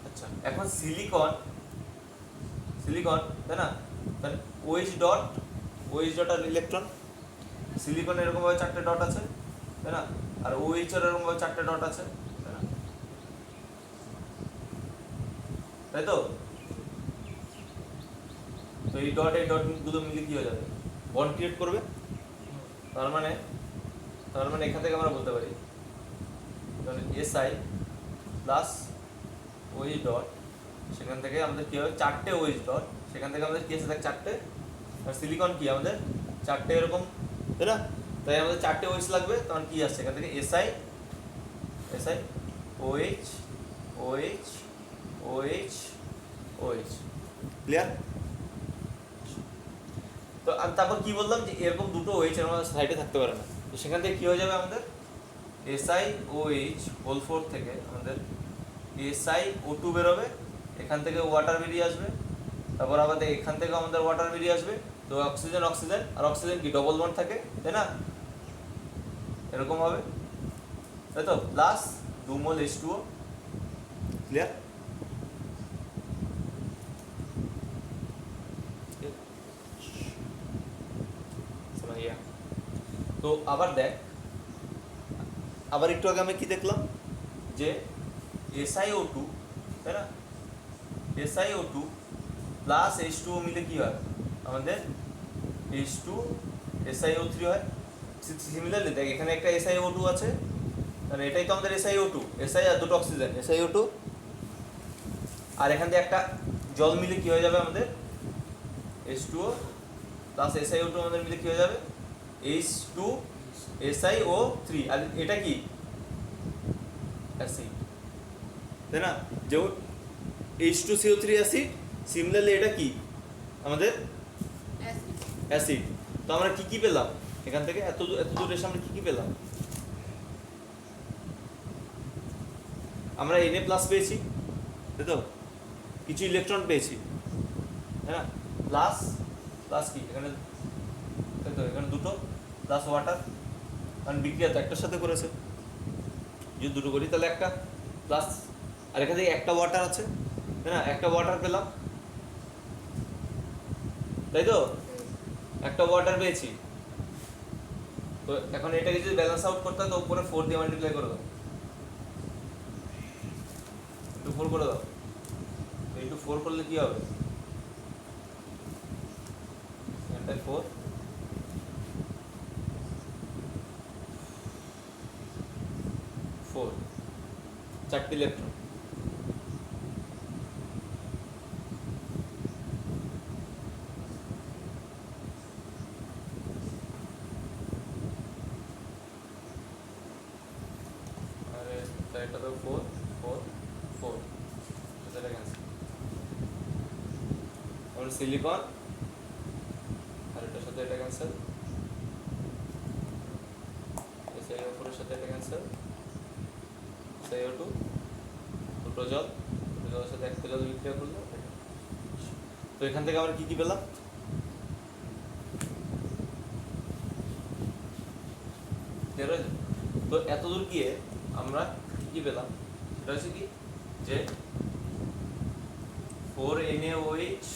আচ্ছা, এখন সিলিকন, তাই না, তাহলে OH ডট আর ইলেকট্রন, সিলিকন এরকম ভাবে চারটে ডট আছে, তাই না, আর OH এর এরকম ভাবে চারটে ডট আছে, তাই না, তাই তো, তো এই ডট গুলো মিলে কি হয়ে যাবে, বন্ড ক্রিয়েট করবে, তার মানে এখান থেকে আমরা বলতে পারি SI প্লাস OH ডট, সেখান থেকে আমাদের কি হবে, চারটে OH ডট, সেখান থেকে আমাদের কি আছে দেখ চারটে, আর সিলিকন কি আমাদের চারটে এরকম, তাই না, তাই আমাদের চারটে OH লাগবে, তখন কি আসছে এখান থেকে SI OH, ক্লিয়ার? তো আমি তারপর কি বললাম, যে এরকম দুটো OH এর আমাদের সাইডে থাকতে পারে না, তো সেখান থেকে কি হয়ে যাবে আমাদের SiOH হোল 4 থেকে আমাদের SiO2 বেরোবে, এখান থেকে ওয়াটার বেরিয়ে আসবে, তারপর আবার এখান থেকে আমাদের ওয়াটার বেরিয়ে আসবে, তো অক্সিজেন আর অক্সিজেন কি ডবল বন্ড থাকে, তাই না, এরকম হবে, তাই তো, প্লাস 2 মোল H2O। ক্লিয়ার? তো আবার দেখ, আবার একটু আগে আমি কি দেখলাম যে SiO2, তাই না, SiO2 প্লাস H2O মিলে কি হয় আমাদের H2 SiO3 হয়। সিমিলারলি দেখ এখানে একটা SiO2 আছে, মানে এটাই তো আমাদের SiO2, Si আর দুটো অক্সিজেন SiO2, আর এখান থেকে একটা জল মিলে কি হয়ে যাবে আমাদের H2O প্লাস SiO2 আমাদের মিলে কি হয়ে যাবে H2 SiO3, আর এটা কি অ্যাসিড, তাই না, যেমন H2CO3 অ্যাসিড, সিমিলারলি এটা কি আমাদের অ্যাসিড। তো আমরা কি কি পেলাম এখান থেকে, এত দূর এসে আমরা কি কি পেলাম, আমরা Na প্লাস পেয়েছি, তাই তো, কিছু ইলেকট্রন পেয়েছি, তাই না, প্লাস প্লাস কি এখানে, তাই তো, এখানে দুটো প্লাস ওয়াটার, কারণ বিক্রিয়া তো একটার সাথে করেছে, যদি দুটো করি তাহলে একটা প্লাস, আর এখান থেকে একটা ওয়াটার আছে, তাই না, একটা ওয়াটার পেলাম, তাই তো, একটা ওয়াটার পেয়েছি। তো এখন এটাকে যদি ব্যালেন্স আউট করতে হয় তো উপরে 4 দিয়ে মাল্টিপ্লাই করে দাও, ইন্টু 4 করে দাও, ইন্টু 4 করলে কি হবে, এটাই 4, চারটি ইলেকট্রন। আরে এটা তো 4 4 4, সেটা ক্যান্সেল। और সিলিকন আর এটার সাথে এটা ক্যান্সেল, SiO4 এর সাথে এটা ক্যান্সেল, SiO2 দুটো জলের সাথে একটা জল বিক্রিয়া করলো। তো এখান থেকে আমরা কি কি পেলাম, তো এত দূর গিয়ে আমরা কি কি পেলাম, সেটা হচ্ছে কি যে 4NaOH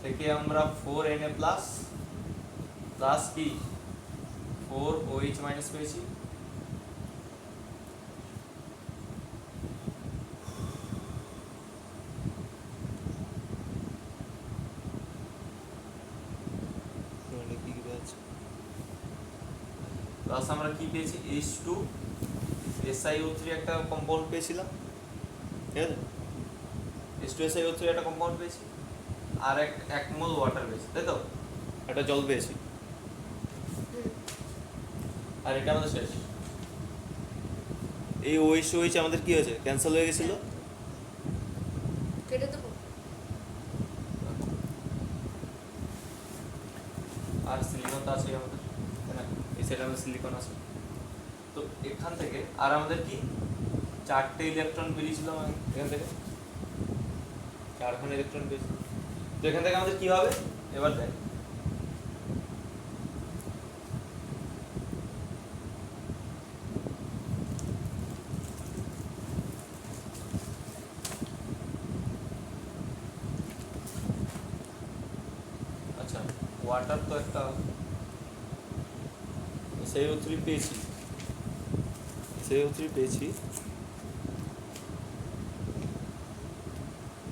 থেকে আমরা 4Na প্লাস প্লাস কি 4OH মাইনাস পেয়েছি, প্লাস আমরা কি পেয়েছি H2 SiO3 একটা কম্পাউন্ড পেয়েছিলাম, ঠিক আছে, H2 SiO3 একটা কম্পাউন্ড পেয়েছি, আর এক মোল ওয়াটার পেয়েছি, তাই তো, একটা জল পেয়েছি, আর এটা আমাদের শেষ। এই OH আমাদের কি হয়েছে, ক্যান্সেল হয়ে গেছিল, কেটে দেবো। আর সিলিকন তো আছে আমাদের, তাই না, এই সাইডে আমাদের সিলিকন আছে। তো এখান থেকে আর আমাদের কি চারটে ইলেকট্রন বেরিয়েছিল এখান থেকে, চারখানা ইলেকট্রন পেয়েছি। তো এখান থেকে আমাদের কি হবে এবার দেখ, আচ্ছা ওয়াটার তো একটা SiO3 পেয়েছি,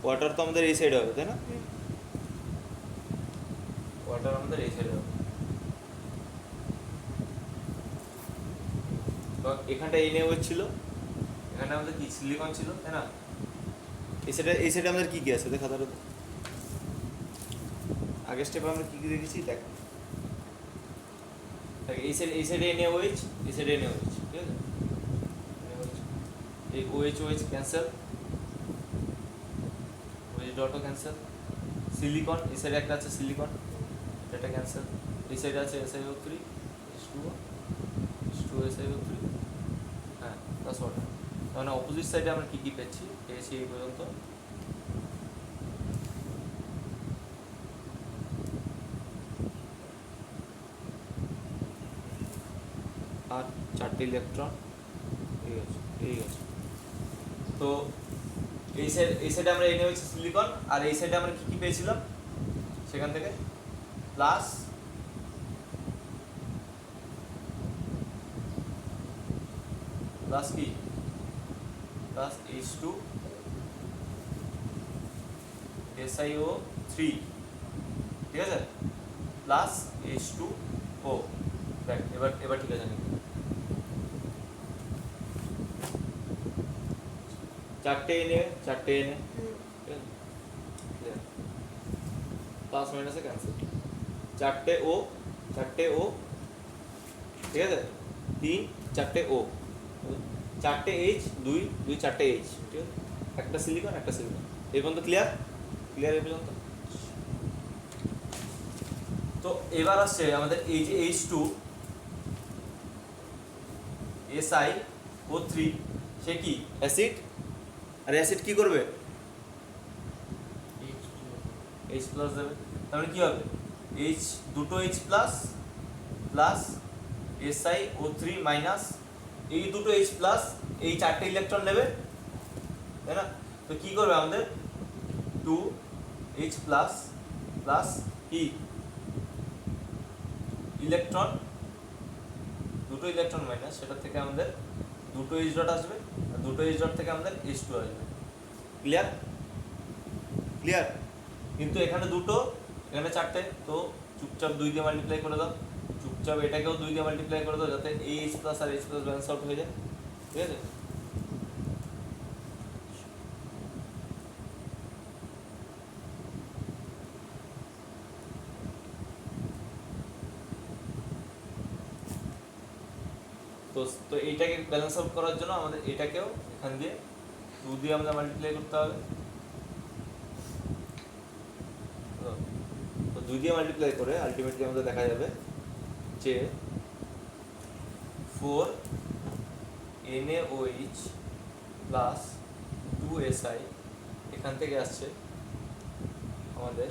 ওয়াটার তো আমাদের এই সাইডে হবে, তাই না, ওয়াটার আমাদের এই সাইডে হবে। তো এখানটা NaOH ছিল, এখানে আমাদের কি সিলিকন ছিল, তাই না, এই সাইডে আমাদের কি কি আছে দেখা তাহলে, আগের স্টেপে আমরা কি কি দেখেছি দেখ, এই সাইডে NaOH, এই সাইডে NaOH, ঠিক আছে, এই OH ক্যান্সেল, OH ডটও ক্যান্সেল, সিলিকন এই সাইডে একটা আছে সিলিকন, এটা ক্যান্সেল, এই সাইডে আছে SiO3 H2O SiO3, হ্যাঁ প্লাস ওয়াটার। তাহলে অপোজিট সাইডে আমরা কি কি পেয়েছি এই পর্যন্ত, আর চারটে ইলেকট্রন, ঠিক আছে, ঠিক আছে। তো এই সাইডে আমরা এনে হচ্ছে সিলিকন, আর এই সাইডে আমরা কি কি পেয়েছিলাম সেখান থেকে প্লাস কি প্লাস H2 SiO3, ঠিক আছে, প্লাস H2O। দেখ এবার ঠিক আছে নাকি? চারটে এনে প্লাস মাইনাসে ক্যান্সেল, চারটে ও ঠিক আছে, 3 4টে ও, 4টে H 2 4টে H, ঠিক আছে, একটা সিলিকন এই পর্যন্ত ক্লিয়ার এই পর্যন্ত। তো এবার আসছে আমাদের এই যে H2 SiO3, সে কি অ্যাসিড, আর অ্যাসিড কি করবে H প্লাস দেবে, তার মানে কি হবে H দুটো H প্লাস SiO3 মাইনাস এই দুটো H প্লাস এই চারটে ইলেকট্রন নেবে, তাই না? তো কি করবে আমাদের 2H প্লাস কি ইলেকট্রন, দুটো ইলেকট্রন মাইনাস, সেটা থেকে আমাদের দুটো H ডট আসবে, আর দুটো H ডট থেকে আমাদের H2 আসবে। ক্লিয়ার? কিন্তু এখানে দুটো, এখানে চারটে, তো চুপচাপ 2 দিয়ে মাল্টিপ্লাই করে দাও, চুপচাপ এটাকেও 2 দিয়ে মাল্টিপ্লাই করে দাও, যাতে H প্লাস আর H প্লাস ব্যালেন্স আউট হয়ে যায়, ঠিক আছে? তো এইটাকে ব্যালেন্স আউট করার জন্য আমাদের এটাকেও এখান দিয়ে 2 দিয়ে আমরা মাল্টিপ্লাই করতে হবে। তো 2 দিয়ে মাল্টিপ্লাই করে আলটিমেটলি আমাদের দেখা যাবে যে 4 NaOH প্লাস 2Si, এখান থেকে আসছে আমাদের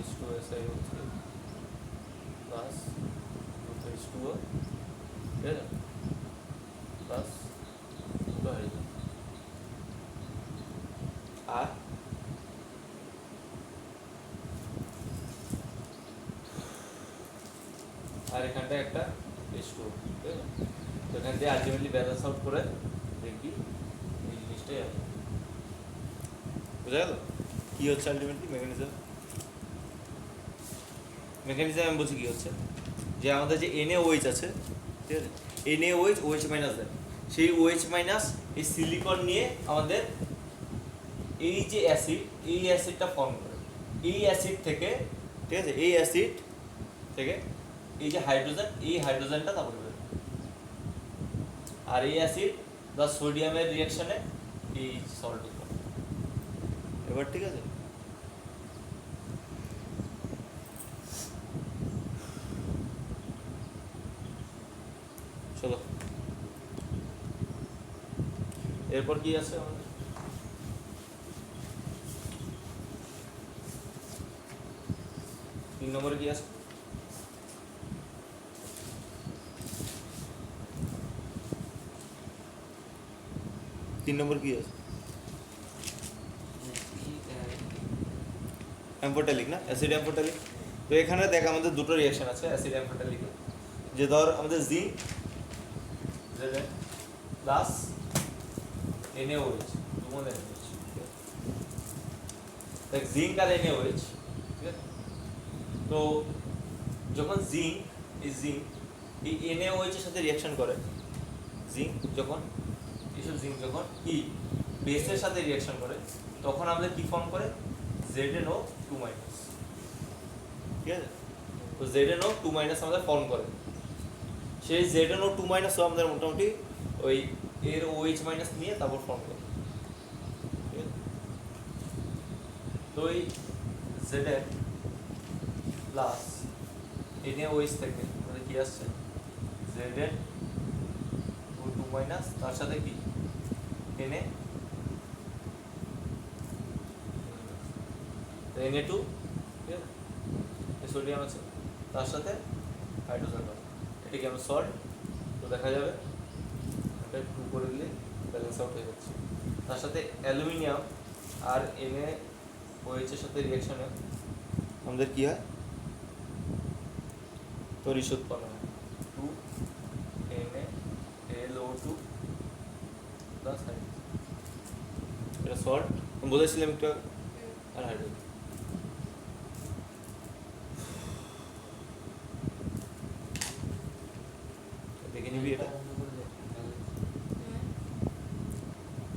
H2SiO3 প্লাস 2H2O, ঠিক আছে, প্লাস 2 হাইড্রোজেন, আর এখানটায় একটা H2O, ঠিক আছে? তো এখান দিয়ে আলটিমেটলি ব্যালেন্স আউট করে দেখবি এই জিনিসটাই আছে। বুঝা গেল কি হচ্ছে আলটিমেটলি মেকানিজম আমি বলছি কি হচ্ছে, যে আমাদের যে NaOH আছে, ঠিক আছে, NaOH OH মাইনাস দেয়, সেই OH মাইনাস এই সিলিকন নিয়ে আমাদের এই যে এই অ্যাসিডটা ফর্ম করে, এই অ্যাসিড থেকে, ঠিক আছে, এই অ্যাসিড থেকে এই যে হাইড্রোজেনটা তারপরে বেরোবে, আর এই অ্যাসিড প্লাস সোডিয়ামের রিঅ্যাকশনে এই সল্ট উৎপন্ন। এবার ঠিক আছে, চলো এরপর কি আছে আমাদের, তিন নম্বরে কি আছে, তিন নম্বর কি আছে, অ্যাম্ফোটালিক না, অ্যাসিড অ্যাম্ফোটালিক। তো এখানে দেখ আমাদের দুটো রিঅ্যাকশন আছে অ্যাসিড অ্যাম্ফোটালিকে, যে ধর আমাদের জিঙ্ক প্লাস NaOH, দুমল NaOH, দেখ জিঙ্ক আর NaOH, ঠিক আছে? তো যখন জিঙ্ক এই NaOH এর সাথে রিঅ্যাকশন করে, জিঙ্ক যখন কি বেসের সাথে রিঅ্যাকশন করে, তখন আমাদের কি ফর্ম করে ZnO2-, ঠিক আছে? তো ZnO2- আমাদের ফর্ম করে, সেই ZnO2- আমাদের মোটামুটি ওই এর OH- নিয়ে তারপর ফর্ম করে, ঠিক আছে? তো এই Zn প্লাস NaOH থেকে আমাদের কি আসছে ZnO2-, তার সাথে কি Na Na2, ঠিক আছে, সোডিয়াম আছে, তার সাথে হাইড্রোজেন আছে, এটাকে আমরা সল্ট, তো দেখা যাবে এটা 2 করে দিলে ব্যালেন্স আউট হয়ে যাচ্ছে। তার সাথে অ্যালুমিনিয়াম আর NaOH এর সাথে রিয়াকশনে আমাদের কি হয়, তড়িৎ উৎপন্ন হয় 2NaLO2 প্লাস হাইড্রোজেন, এটা সল্ট আমি বলেছিলাম একটু আগে, আর হাইড্রোজেন। দেখে নিবি এটা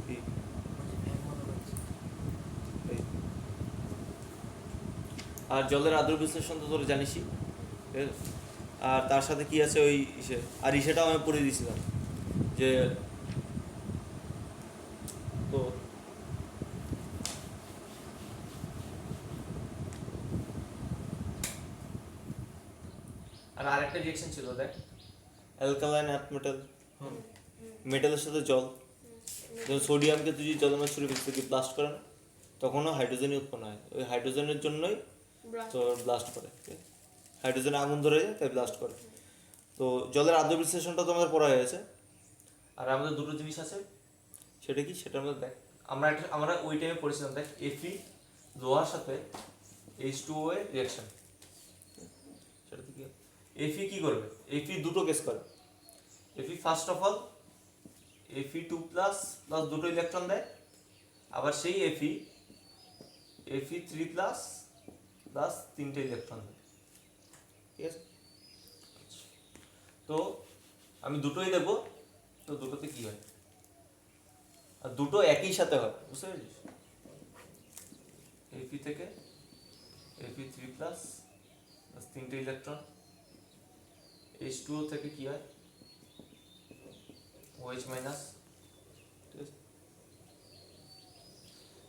কি? এই। আর জলের আদ্র বিশ্লেষণ তো তোর জানিসই, ঠিক আছে? আর তার সাথে কি আছে ওই ইসে, আর ইসেটাও আমি পড়ে দিয়েছিলাম যে তো আর আরেকটা রিঅ্যাকশন ছিল দেখ, অ্যালকালাইন আর্থ মেটাল, মেটালের সাথে জল, যেমন সোডিয়ামকে তুই যদি জলের মধ্যে ছুড়ে ফেলতে কি ব্লাস্ট করে না, তখনও হাইড্রোজেনই উৎপন্ন হয়, ওই হাইড্রোজেনের জন্যই তো ব্লাস্ট করে, হাইড্রোজেনে আগুন ধরে যায় তাই ব্লাস্ট করে। তো জলের আদ্র বিশ্লেষণটা তো আমাদের পড়া হয়েছে। আর আমাদের দুটো জিনিস আছে, সেটা কি, সেটা আমাদের দেখ, আমরা ওই টাইমে পড়েছিলাম দেখ, Fe লোহার সাথে H2O এর রিঅ্যাকশন, সেটাতে কি Fe কি করবে, Fe দুটো কেস করে। Fe first of all Fe2 plus plus দুটো ইলেকট্রন দেয়, আবার সেই Fe3 প্লাস প্লাস তিনটে ইলেকট্রন দেয়, ঠিক আছে? তো আমি দুটোই দেবো, তো দুটোতে কি হয়, আর দুটো একই সাথে হয়, বুঝতে পেরেছিস? Fe থেকে Fe3 প্লাস প্লাস তিনটে ইলেকট্রন, H2O থেকে কি হয় OH মাইনাস, ঠিক আছে?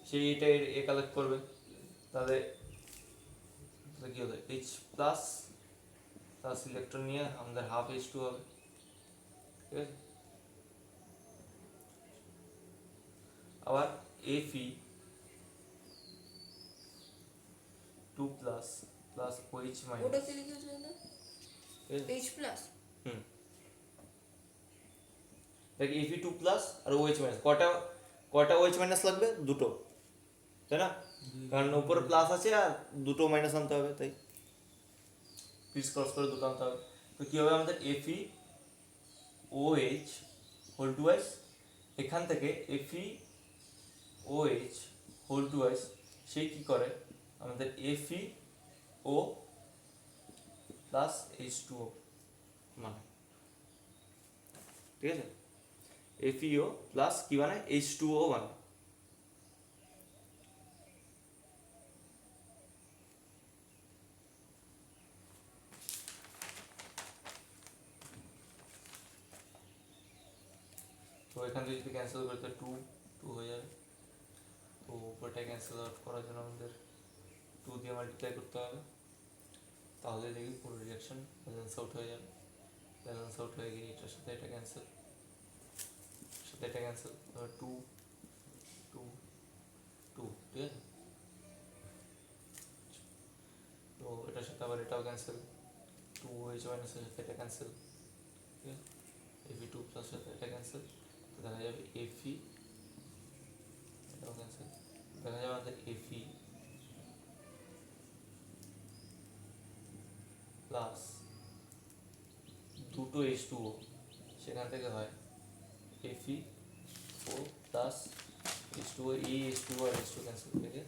সেই এটা এ কালেক্ট করবে, তাহলে কি হবে H প্লাস প্লাস ইলেকট্রন নিয়ে আমাদের হাফ H2 হবে, ঠিক আছে? আবার Fe2 plus plus OH minus, ওটা কি লিখেছে না H প্লাস দেখ Fe2 প্লাস আর OH মাইনাস, কটা কটা OH মাইনাস লাগবে, দুটো, তাই না? কারণ উপরে প্লাস আছে আর দুটো মাইনাস আনতে হবে, তাই ক্রিস ক্রস করে দুটো আনতে হবে। তো কি হবে আমাদের FeOH হোল টু ওয়াইস, এখান থেকে FeOH হোল টু ওয়াইস সেই কি করে আমাদের FeO প্লাস H2O মানে, ঠিক আছে? FeO প্লাস কি বানায় H2O বানায়। তো এখান থেকে যদি ক্যান্সেল করতে 2 হয়ে যাবে, তো উপরটা ক্যান্সেল আউট করার জন্য আমাদের 2 দিয়ে মাল্টিপ্লাই করতে হবে, তাহলে দেখি পুরো রিঅ্যাকশন ব্যালেন্স আউট হয়ে যাবে। ব্যালেন্স আউট হয়ে গিয়ে এটার সাথে এটা ক্যান্সেল, সাথে এটা ক্যান্সেল, 2 2 2, ঠিক আছে? তো এটার সাথে আবার এটাও ক্যান্সেল, 2OH মাইনাসের সাথে এটা ক্যান্সেল, ঠিক আছে? Fe2 প্লাস সাথে এটা ক্যান্সেল, তো দেখা যাবে Fe, এটাও ক্যান্সেল, দেখা যাবে আমাদের Fe প্লাস দুটো H2O, সেখান থেকে হয় FeO প্লাস H2O, এই H2O আর H2 ক্যান্সেল থেকে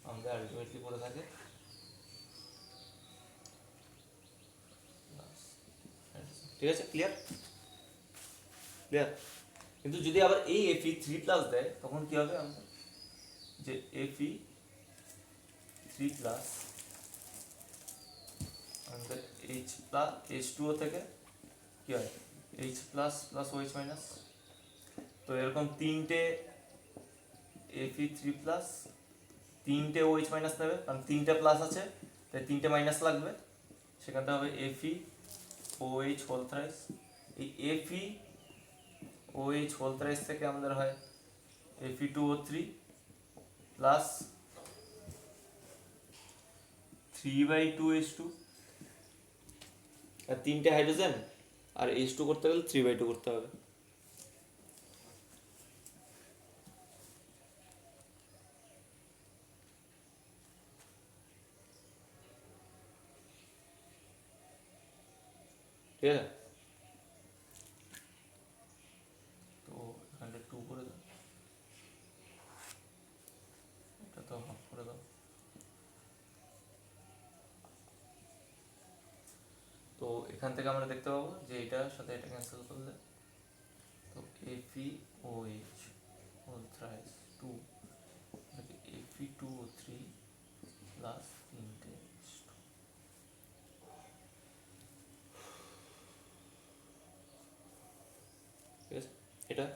আমাদের আলটিমেটলি পড়ে থাকে ঠিক আছে? Clear clear. কিন্তু যদি আবার এই Fe3 প্লাস দেয় তখন কি হবে আমাদের, যে Fe3 প্লাস আমাদের H প্লাস H2O থেকে কি হয় H plus plus OH minus, তো এরকম তিনটে Fe3 প্লাস তিনটে OH মাইনাস নেবে, কারণ তিনটে প্লাস আছে তাই তিনটে মাইনাস লাগবে, সেখানে হবে FeOH হোল থ্রাইস, এই FeOH হোল থ্রাইস থেকে আমাদের হয় Fe2O3 প্লাস 3/2H2, আর 3টে হাইড্রোজেন, আর H2 করতে গেলে 3/2 করতে হবে। ঠিক আছে, তো এখানে 2 করে দাও, এটা তো হাফ করে দাও। তো এখান থেকে আমরা দেখতে পাবো যে এটার সাথে এটা ক্যান্সেল করলে তো FeOH whole thrice 2, Fe2O3 plus 3টে H2। ঠিক আছে, এটা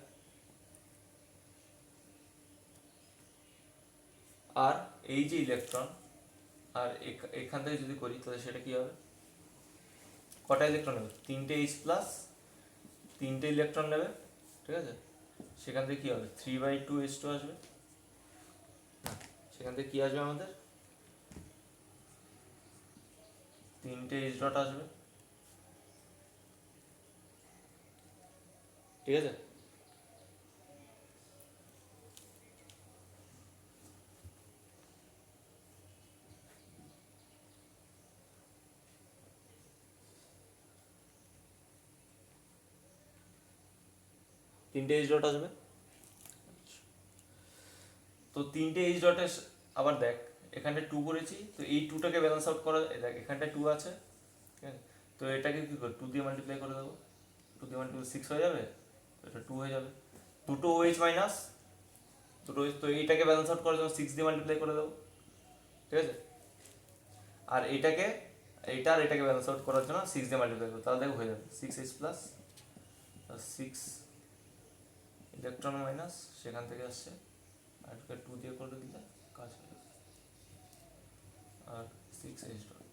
আর এই যে ইলেকট্রন, আর এখান থেকে যদি করি তাহলে সেটা কি হবে, কটা ইলেকট্রন নেবে, 3টে H প্লাস 3টে ইলেকট্রন নেবে। ঠিক আছে, সেখান থেকে কি হবে, 3/2H2 আসবে। সেখান থেকে কি আসবে আমাদের, 3টে H ডট আসবে। ঠিক আছে, তিনটে H ডট আসবে। তো 3টে H ডটের আবার দেখ এখানটা 2 করেছি, তো এই 2টাকে ব্যালেন্স আউট করা, দেখ এখানটা 2 আছে, ঠিক আছে, তো এটাকে কি করব, 2 দিয়ে মাল্টিপ্লাই করে দেবো, 2 দিয়ে মাল্টিপ্লাই 6 হয়ে যাবে, তো এটা 2 হয়ে যাবে, দুটো OH মাইনাস দুটো OH, তো এইটাকে ব্যালেন্স আউট করার জন্য 6 দিয়ে মাল্টিপ্লাই করে দেবো। ঠিক আছে, আর এইটাকে এইটা আর এটাকে ব্যালেন্স আউট করার জন্য 6 দিয়ে মাল্টিপ্লাই করবো, তাহলে দেখো হয়ে যাবে 6H প্লাস 6 ইলেকট্রন মাইনাস, সেখান থেকে আসছে, আর 2 দিয়ে করে দিলে কাজ হয়ে যাবে, আর 6H ডট।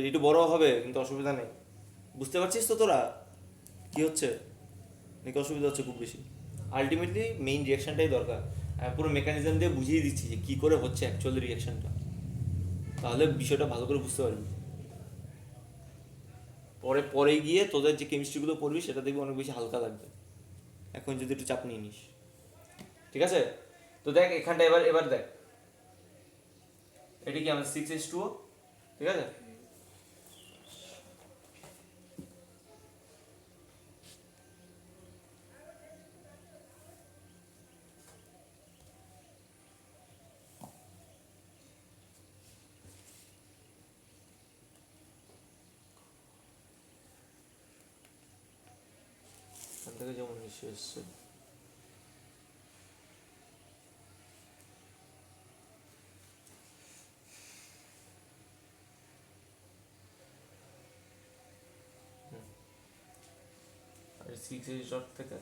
একটু বড় হবে কিন্তু অসুবিধা নেই, বুঝতে পারছিস তো তোরা কি হচ্ছে নাকি অসুবিধা হচ্ছে খুব বেশি? আলটিমেটলি মেইন রিয়াকশনটাই দরকার, পুরো মেকানিজম দিয়ে বুঝিয়ে দিচ্ছি যে কী করে হচ্ছে অ্যাকচুয়ালি রিয়াকশনটা, তাহলে বিষয়টা ভালো করে বুঝতে পারবি। পরে গিয়ে তোদের যে কেমিস্ট্রিগুলো পড়বি সেটা দেখবি অনেক বেশি হালকা লাগবে, এখন যদি একটু চাপ নিয়ে নিস। ঠিক আছে, তো দেখ এখানটা এবার দেখ এটা কি আমাদের 6H2O। ঠিক আছে, এখান থেকে যেমন এসে এসছে, আর 6H ডট থেকে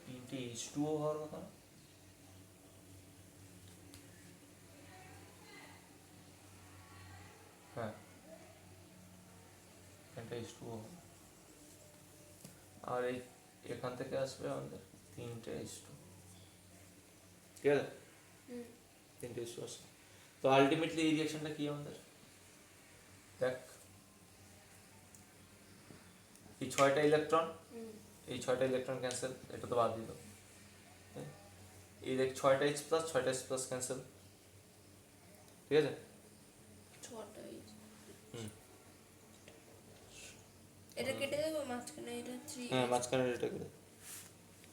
3টে H2O হওয়ার কথা। হ্যাঁ, এখানটা H2O, আর এখান থেকে আসবে আমাদের 3টে H2। ঠিক আছে, 3টে H2 আসবে, তো আলটিমেটলি এই রিয়াকশনটা কি আমাদের, দেখ এই 6টা ইলেকট্রন, এই 6টা ইলেকট্রন ক্যান্সেল, এটা তো বাদ দিল, এই দেখ 6টা H প্লাস 6টা H প্লাস ক্যান্সেল। ঠিক আছে, 6টা এটা কেটে দেবো মাঝখানে, এটা 3। হ্যাঁ মাঝখানে এটা কেটে দে,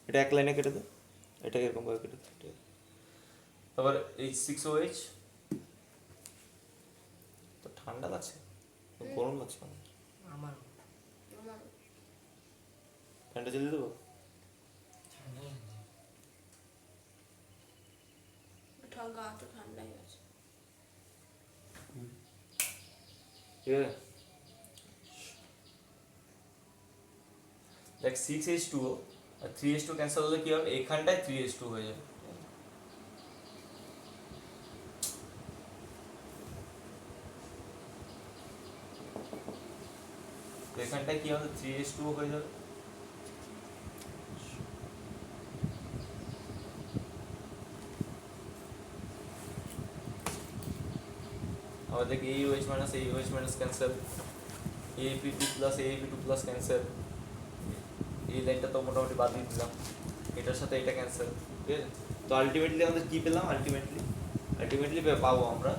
এটা এক লাইনে কেটে দে, এটা এরকম ভাবে কেটে দে। তারপর H6OH, তো ঠান্ডা লাগছে, গরম লাগছে আমার ফ্যানটা চালিয়ে দেবো। গা তো ঠান্ডা হয়ে গেছে। ঠিক আছে, দেখ 6H2O আর 3H2 ক্যান্সেল হলে কি হবে, এখানটায় 3H2 হয়ে যাবে। এখানটায় কি হবে, 3H2 হয়ে যাবে। আমাদের AUH minus AUH minus cancel, AAP2 plus AAP2 plus cancel, এই লাইনটা তো মোটামুটি বাদ দিয়ে দিলাম, এটার সাথে এটা ক্যান্সেল, ঠিক আছে। তো আলটিমেটলি আমাদের কী পেলাম, আলটিমেটলি পাবো আমরা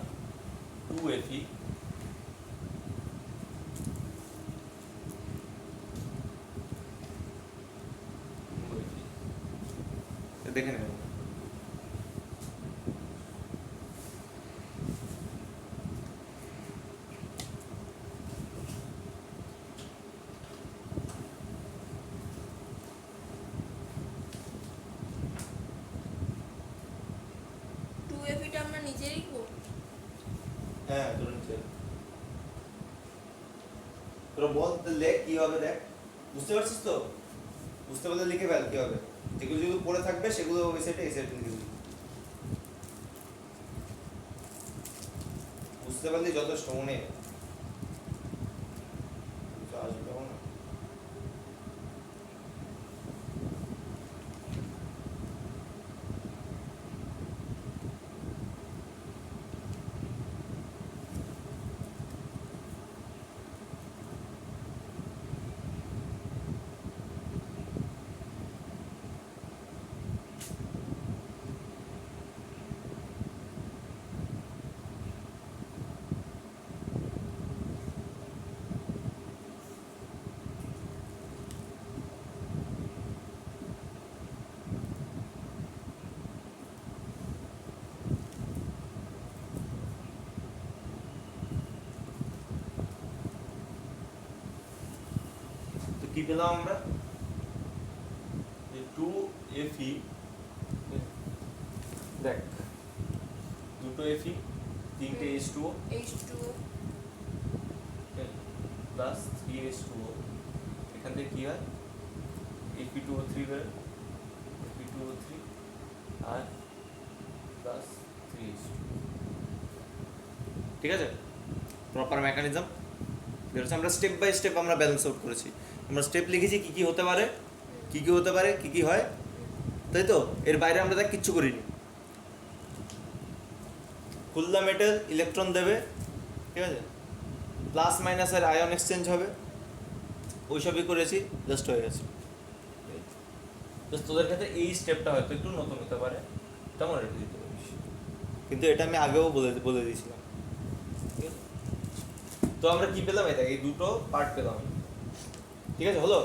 2Fe দেখে নেবেন। টু এফিটা আমরা নিজে লিখবো। হ্যাঁ তোর নিচে তোরা বল লেখ কি হবে, দেখ বুঝতে পারছিস তো, বুঝতে পারলে লিখে ফেল কি হবে, যেগুলো যেগুলো পড়ে থাকবে সেগুলো ওই সাইডে এই সাইডে লিখে দিবি, বুঝতে পারলি যথেষ্ট, মনে আসবে না। তো কি পেলাম আমরা, যে 2Fe, দেখ দুটো Fe, তিনটে H2O H2O প্লাস 3H2O, এখান থেকে কি হয় Fe2O3 বেরোয়, Fe2O3 আর প্লাস 3H2, ঠিক আছে। প্রপার মেকানিজম বেরোচ্ছে, আমরা স্টেপ বাই স্টেপ আমরা ব্যালেন্স আউট করেছি, আমরা স্টেপ লিখেছি কি কি হতে পারে, কি কি হতে পারে, কি কি হয়, তাই তো। এর বাইরে আমরা দেখ কিচ্ছু করিনি, খুললা মেটাল ইলেকট্রন দেবে, ঠিক আছে, প্লাস মাইনাসের আয়ন এক্সচেঞ্জ হবে, ওইসবই করেছি, জাস্ট হয়ে গেছে। জাস্ট তোদের ক্ষেত্রে এই স্টেপটা হয়তো একটু নতুন হতে পারে, এটা মনে রেখে দিতে পারিস, কিন্তু এটা আমি আগেও বলে দিয়েছিলাম, ঠিক আছে। তো আমরা কি পেলাম, এটা এই দুটো পার্ট পেলাম, ঠিক আছে, হলো।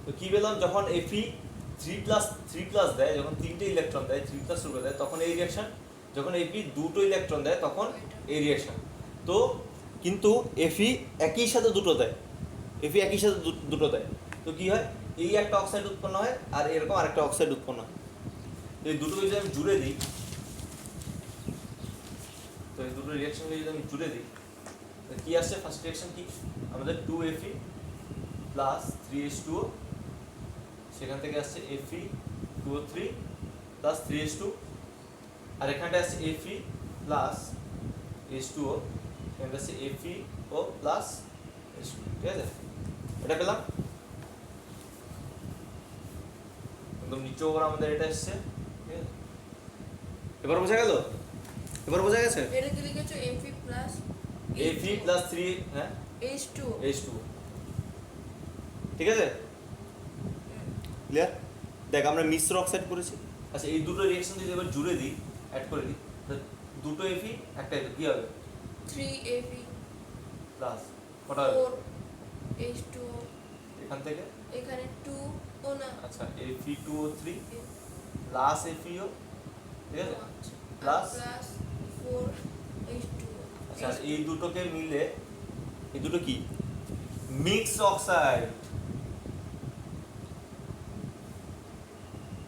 তো কি পেলাম, যখন Fe 3+ দেয়, যখন তিনটে ইলেকট্রন দেয়, 3+ রূপে দেয়, তখন এই রিঅ্যাকশন, যখন Fe দুটো ইলেকট্রন দেয় তখন এই রিঅ্যাকশন। তো কিন্তু Fe একই সাথে দুটো দেয়, Fe একই সাথে দুটো দেয়, তো কি হয়, এই একটা অক্সাইড উৎপন্ন হয় আর এরকম আরেকটা অক্সাইড উৎপন্ন হয়। তো এই দুটো যদি আমি জুড়ে দিই, তো এই দুটো রিঅ্যাকশনকে যদি আমি জুড়ে দিই, কি আসছে, ফার্স্ট রিঅ্যাকশন কি আমাদের 2Fe প্লাস 3H2O, সেখান থেকে আসছে Fe2O3 প্লাস 3H2, আর এখানটা আসছে Fe প্লাস H2O, এখানটা আসছে FeO প্লাস H2, ঠিক আছে। এটা পেলাম একদম নিচে ওপর আমাদের এটা এসছে, ঠিক আছে। এবার বোঝা গেল, এবার বোঝা গেছে। এটা কি লিখেছো Fe প্লাস Fe প্লাস 3 হ্যাঁ H2O, ঠিক আছে, ক্লিয়ার। দেখ আমরা মিশ্র অক্সাইড করেছি, আচ্ছা এই দুটো রিঅ্যাকশন যদি এবার জুড়ে দিই, অ্যাড করে দিই, দুটো Fe একটা কি হবে, 3Fe প্লাস কটা হবে 4H2O, এখান থেকে এখানে 2 ও না, আচ্ছা Fe2O3 প্লাস FeO, ঠিক আছে, প্লাস প্লাস 4H2O। আচ্ছা আর এই দুটোকে মিলে, এই দুটো কি, মিক্স অক্সাইড,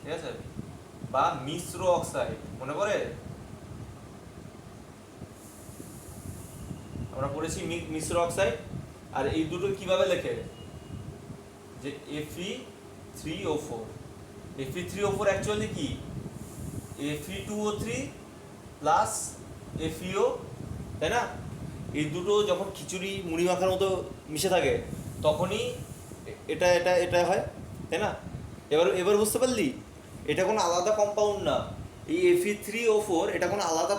ঠিক আছে, বা মিশ্র অক্সাইড, মনে পড়ে আমরা পড়েছি মিশ্র অক্সাইড। আর এই দুটো কিভাবে লেখে, যে Fe3O4, Fe3O4 অ্যাকচুয়ালি কি Fe2O3 প্লাস FeO, তাই না। এই দুটো যখন খিচুড়ি মুড়ি মাখার মতো মিশে থাকে তখনই এটা এটা এটা হয়, তাই না। এবার বুঝতে পারলি, এটা কোনো আলাদা কম্পাউন্ড না, এই Fe3O4 এটা কোনো আলাদা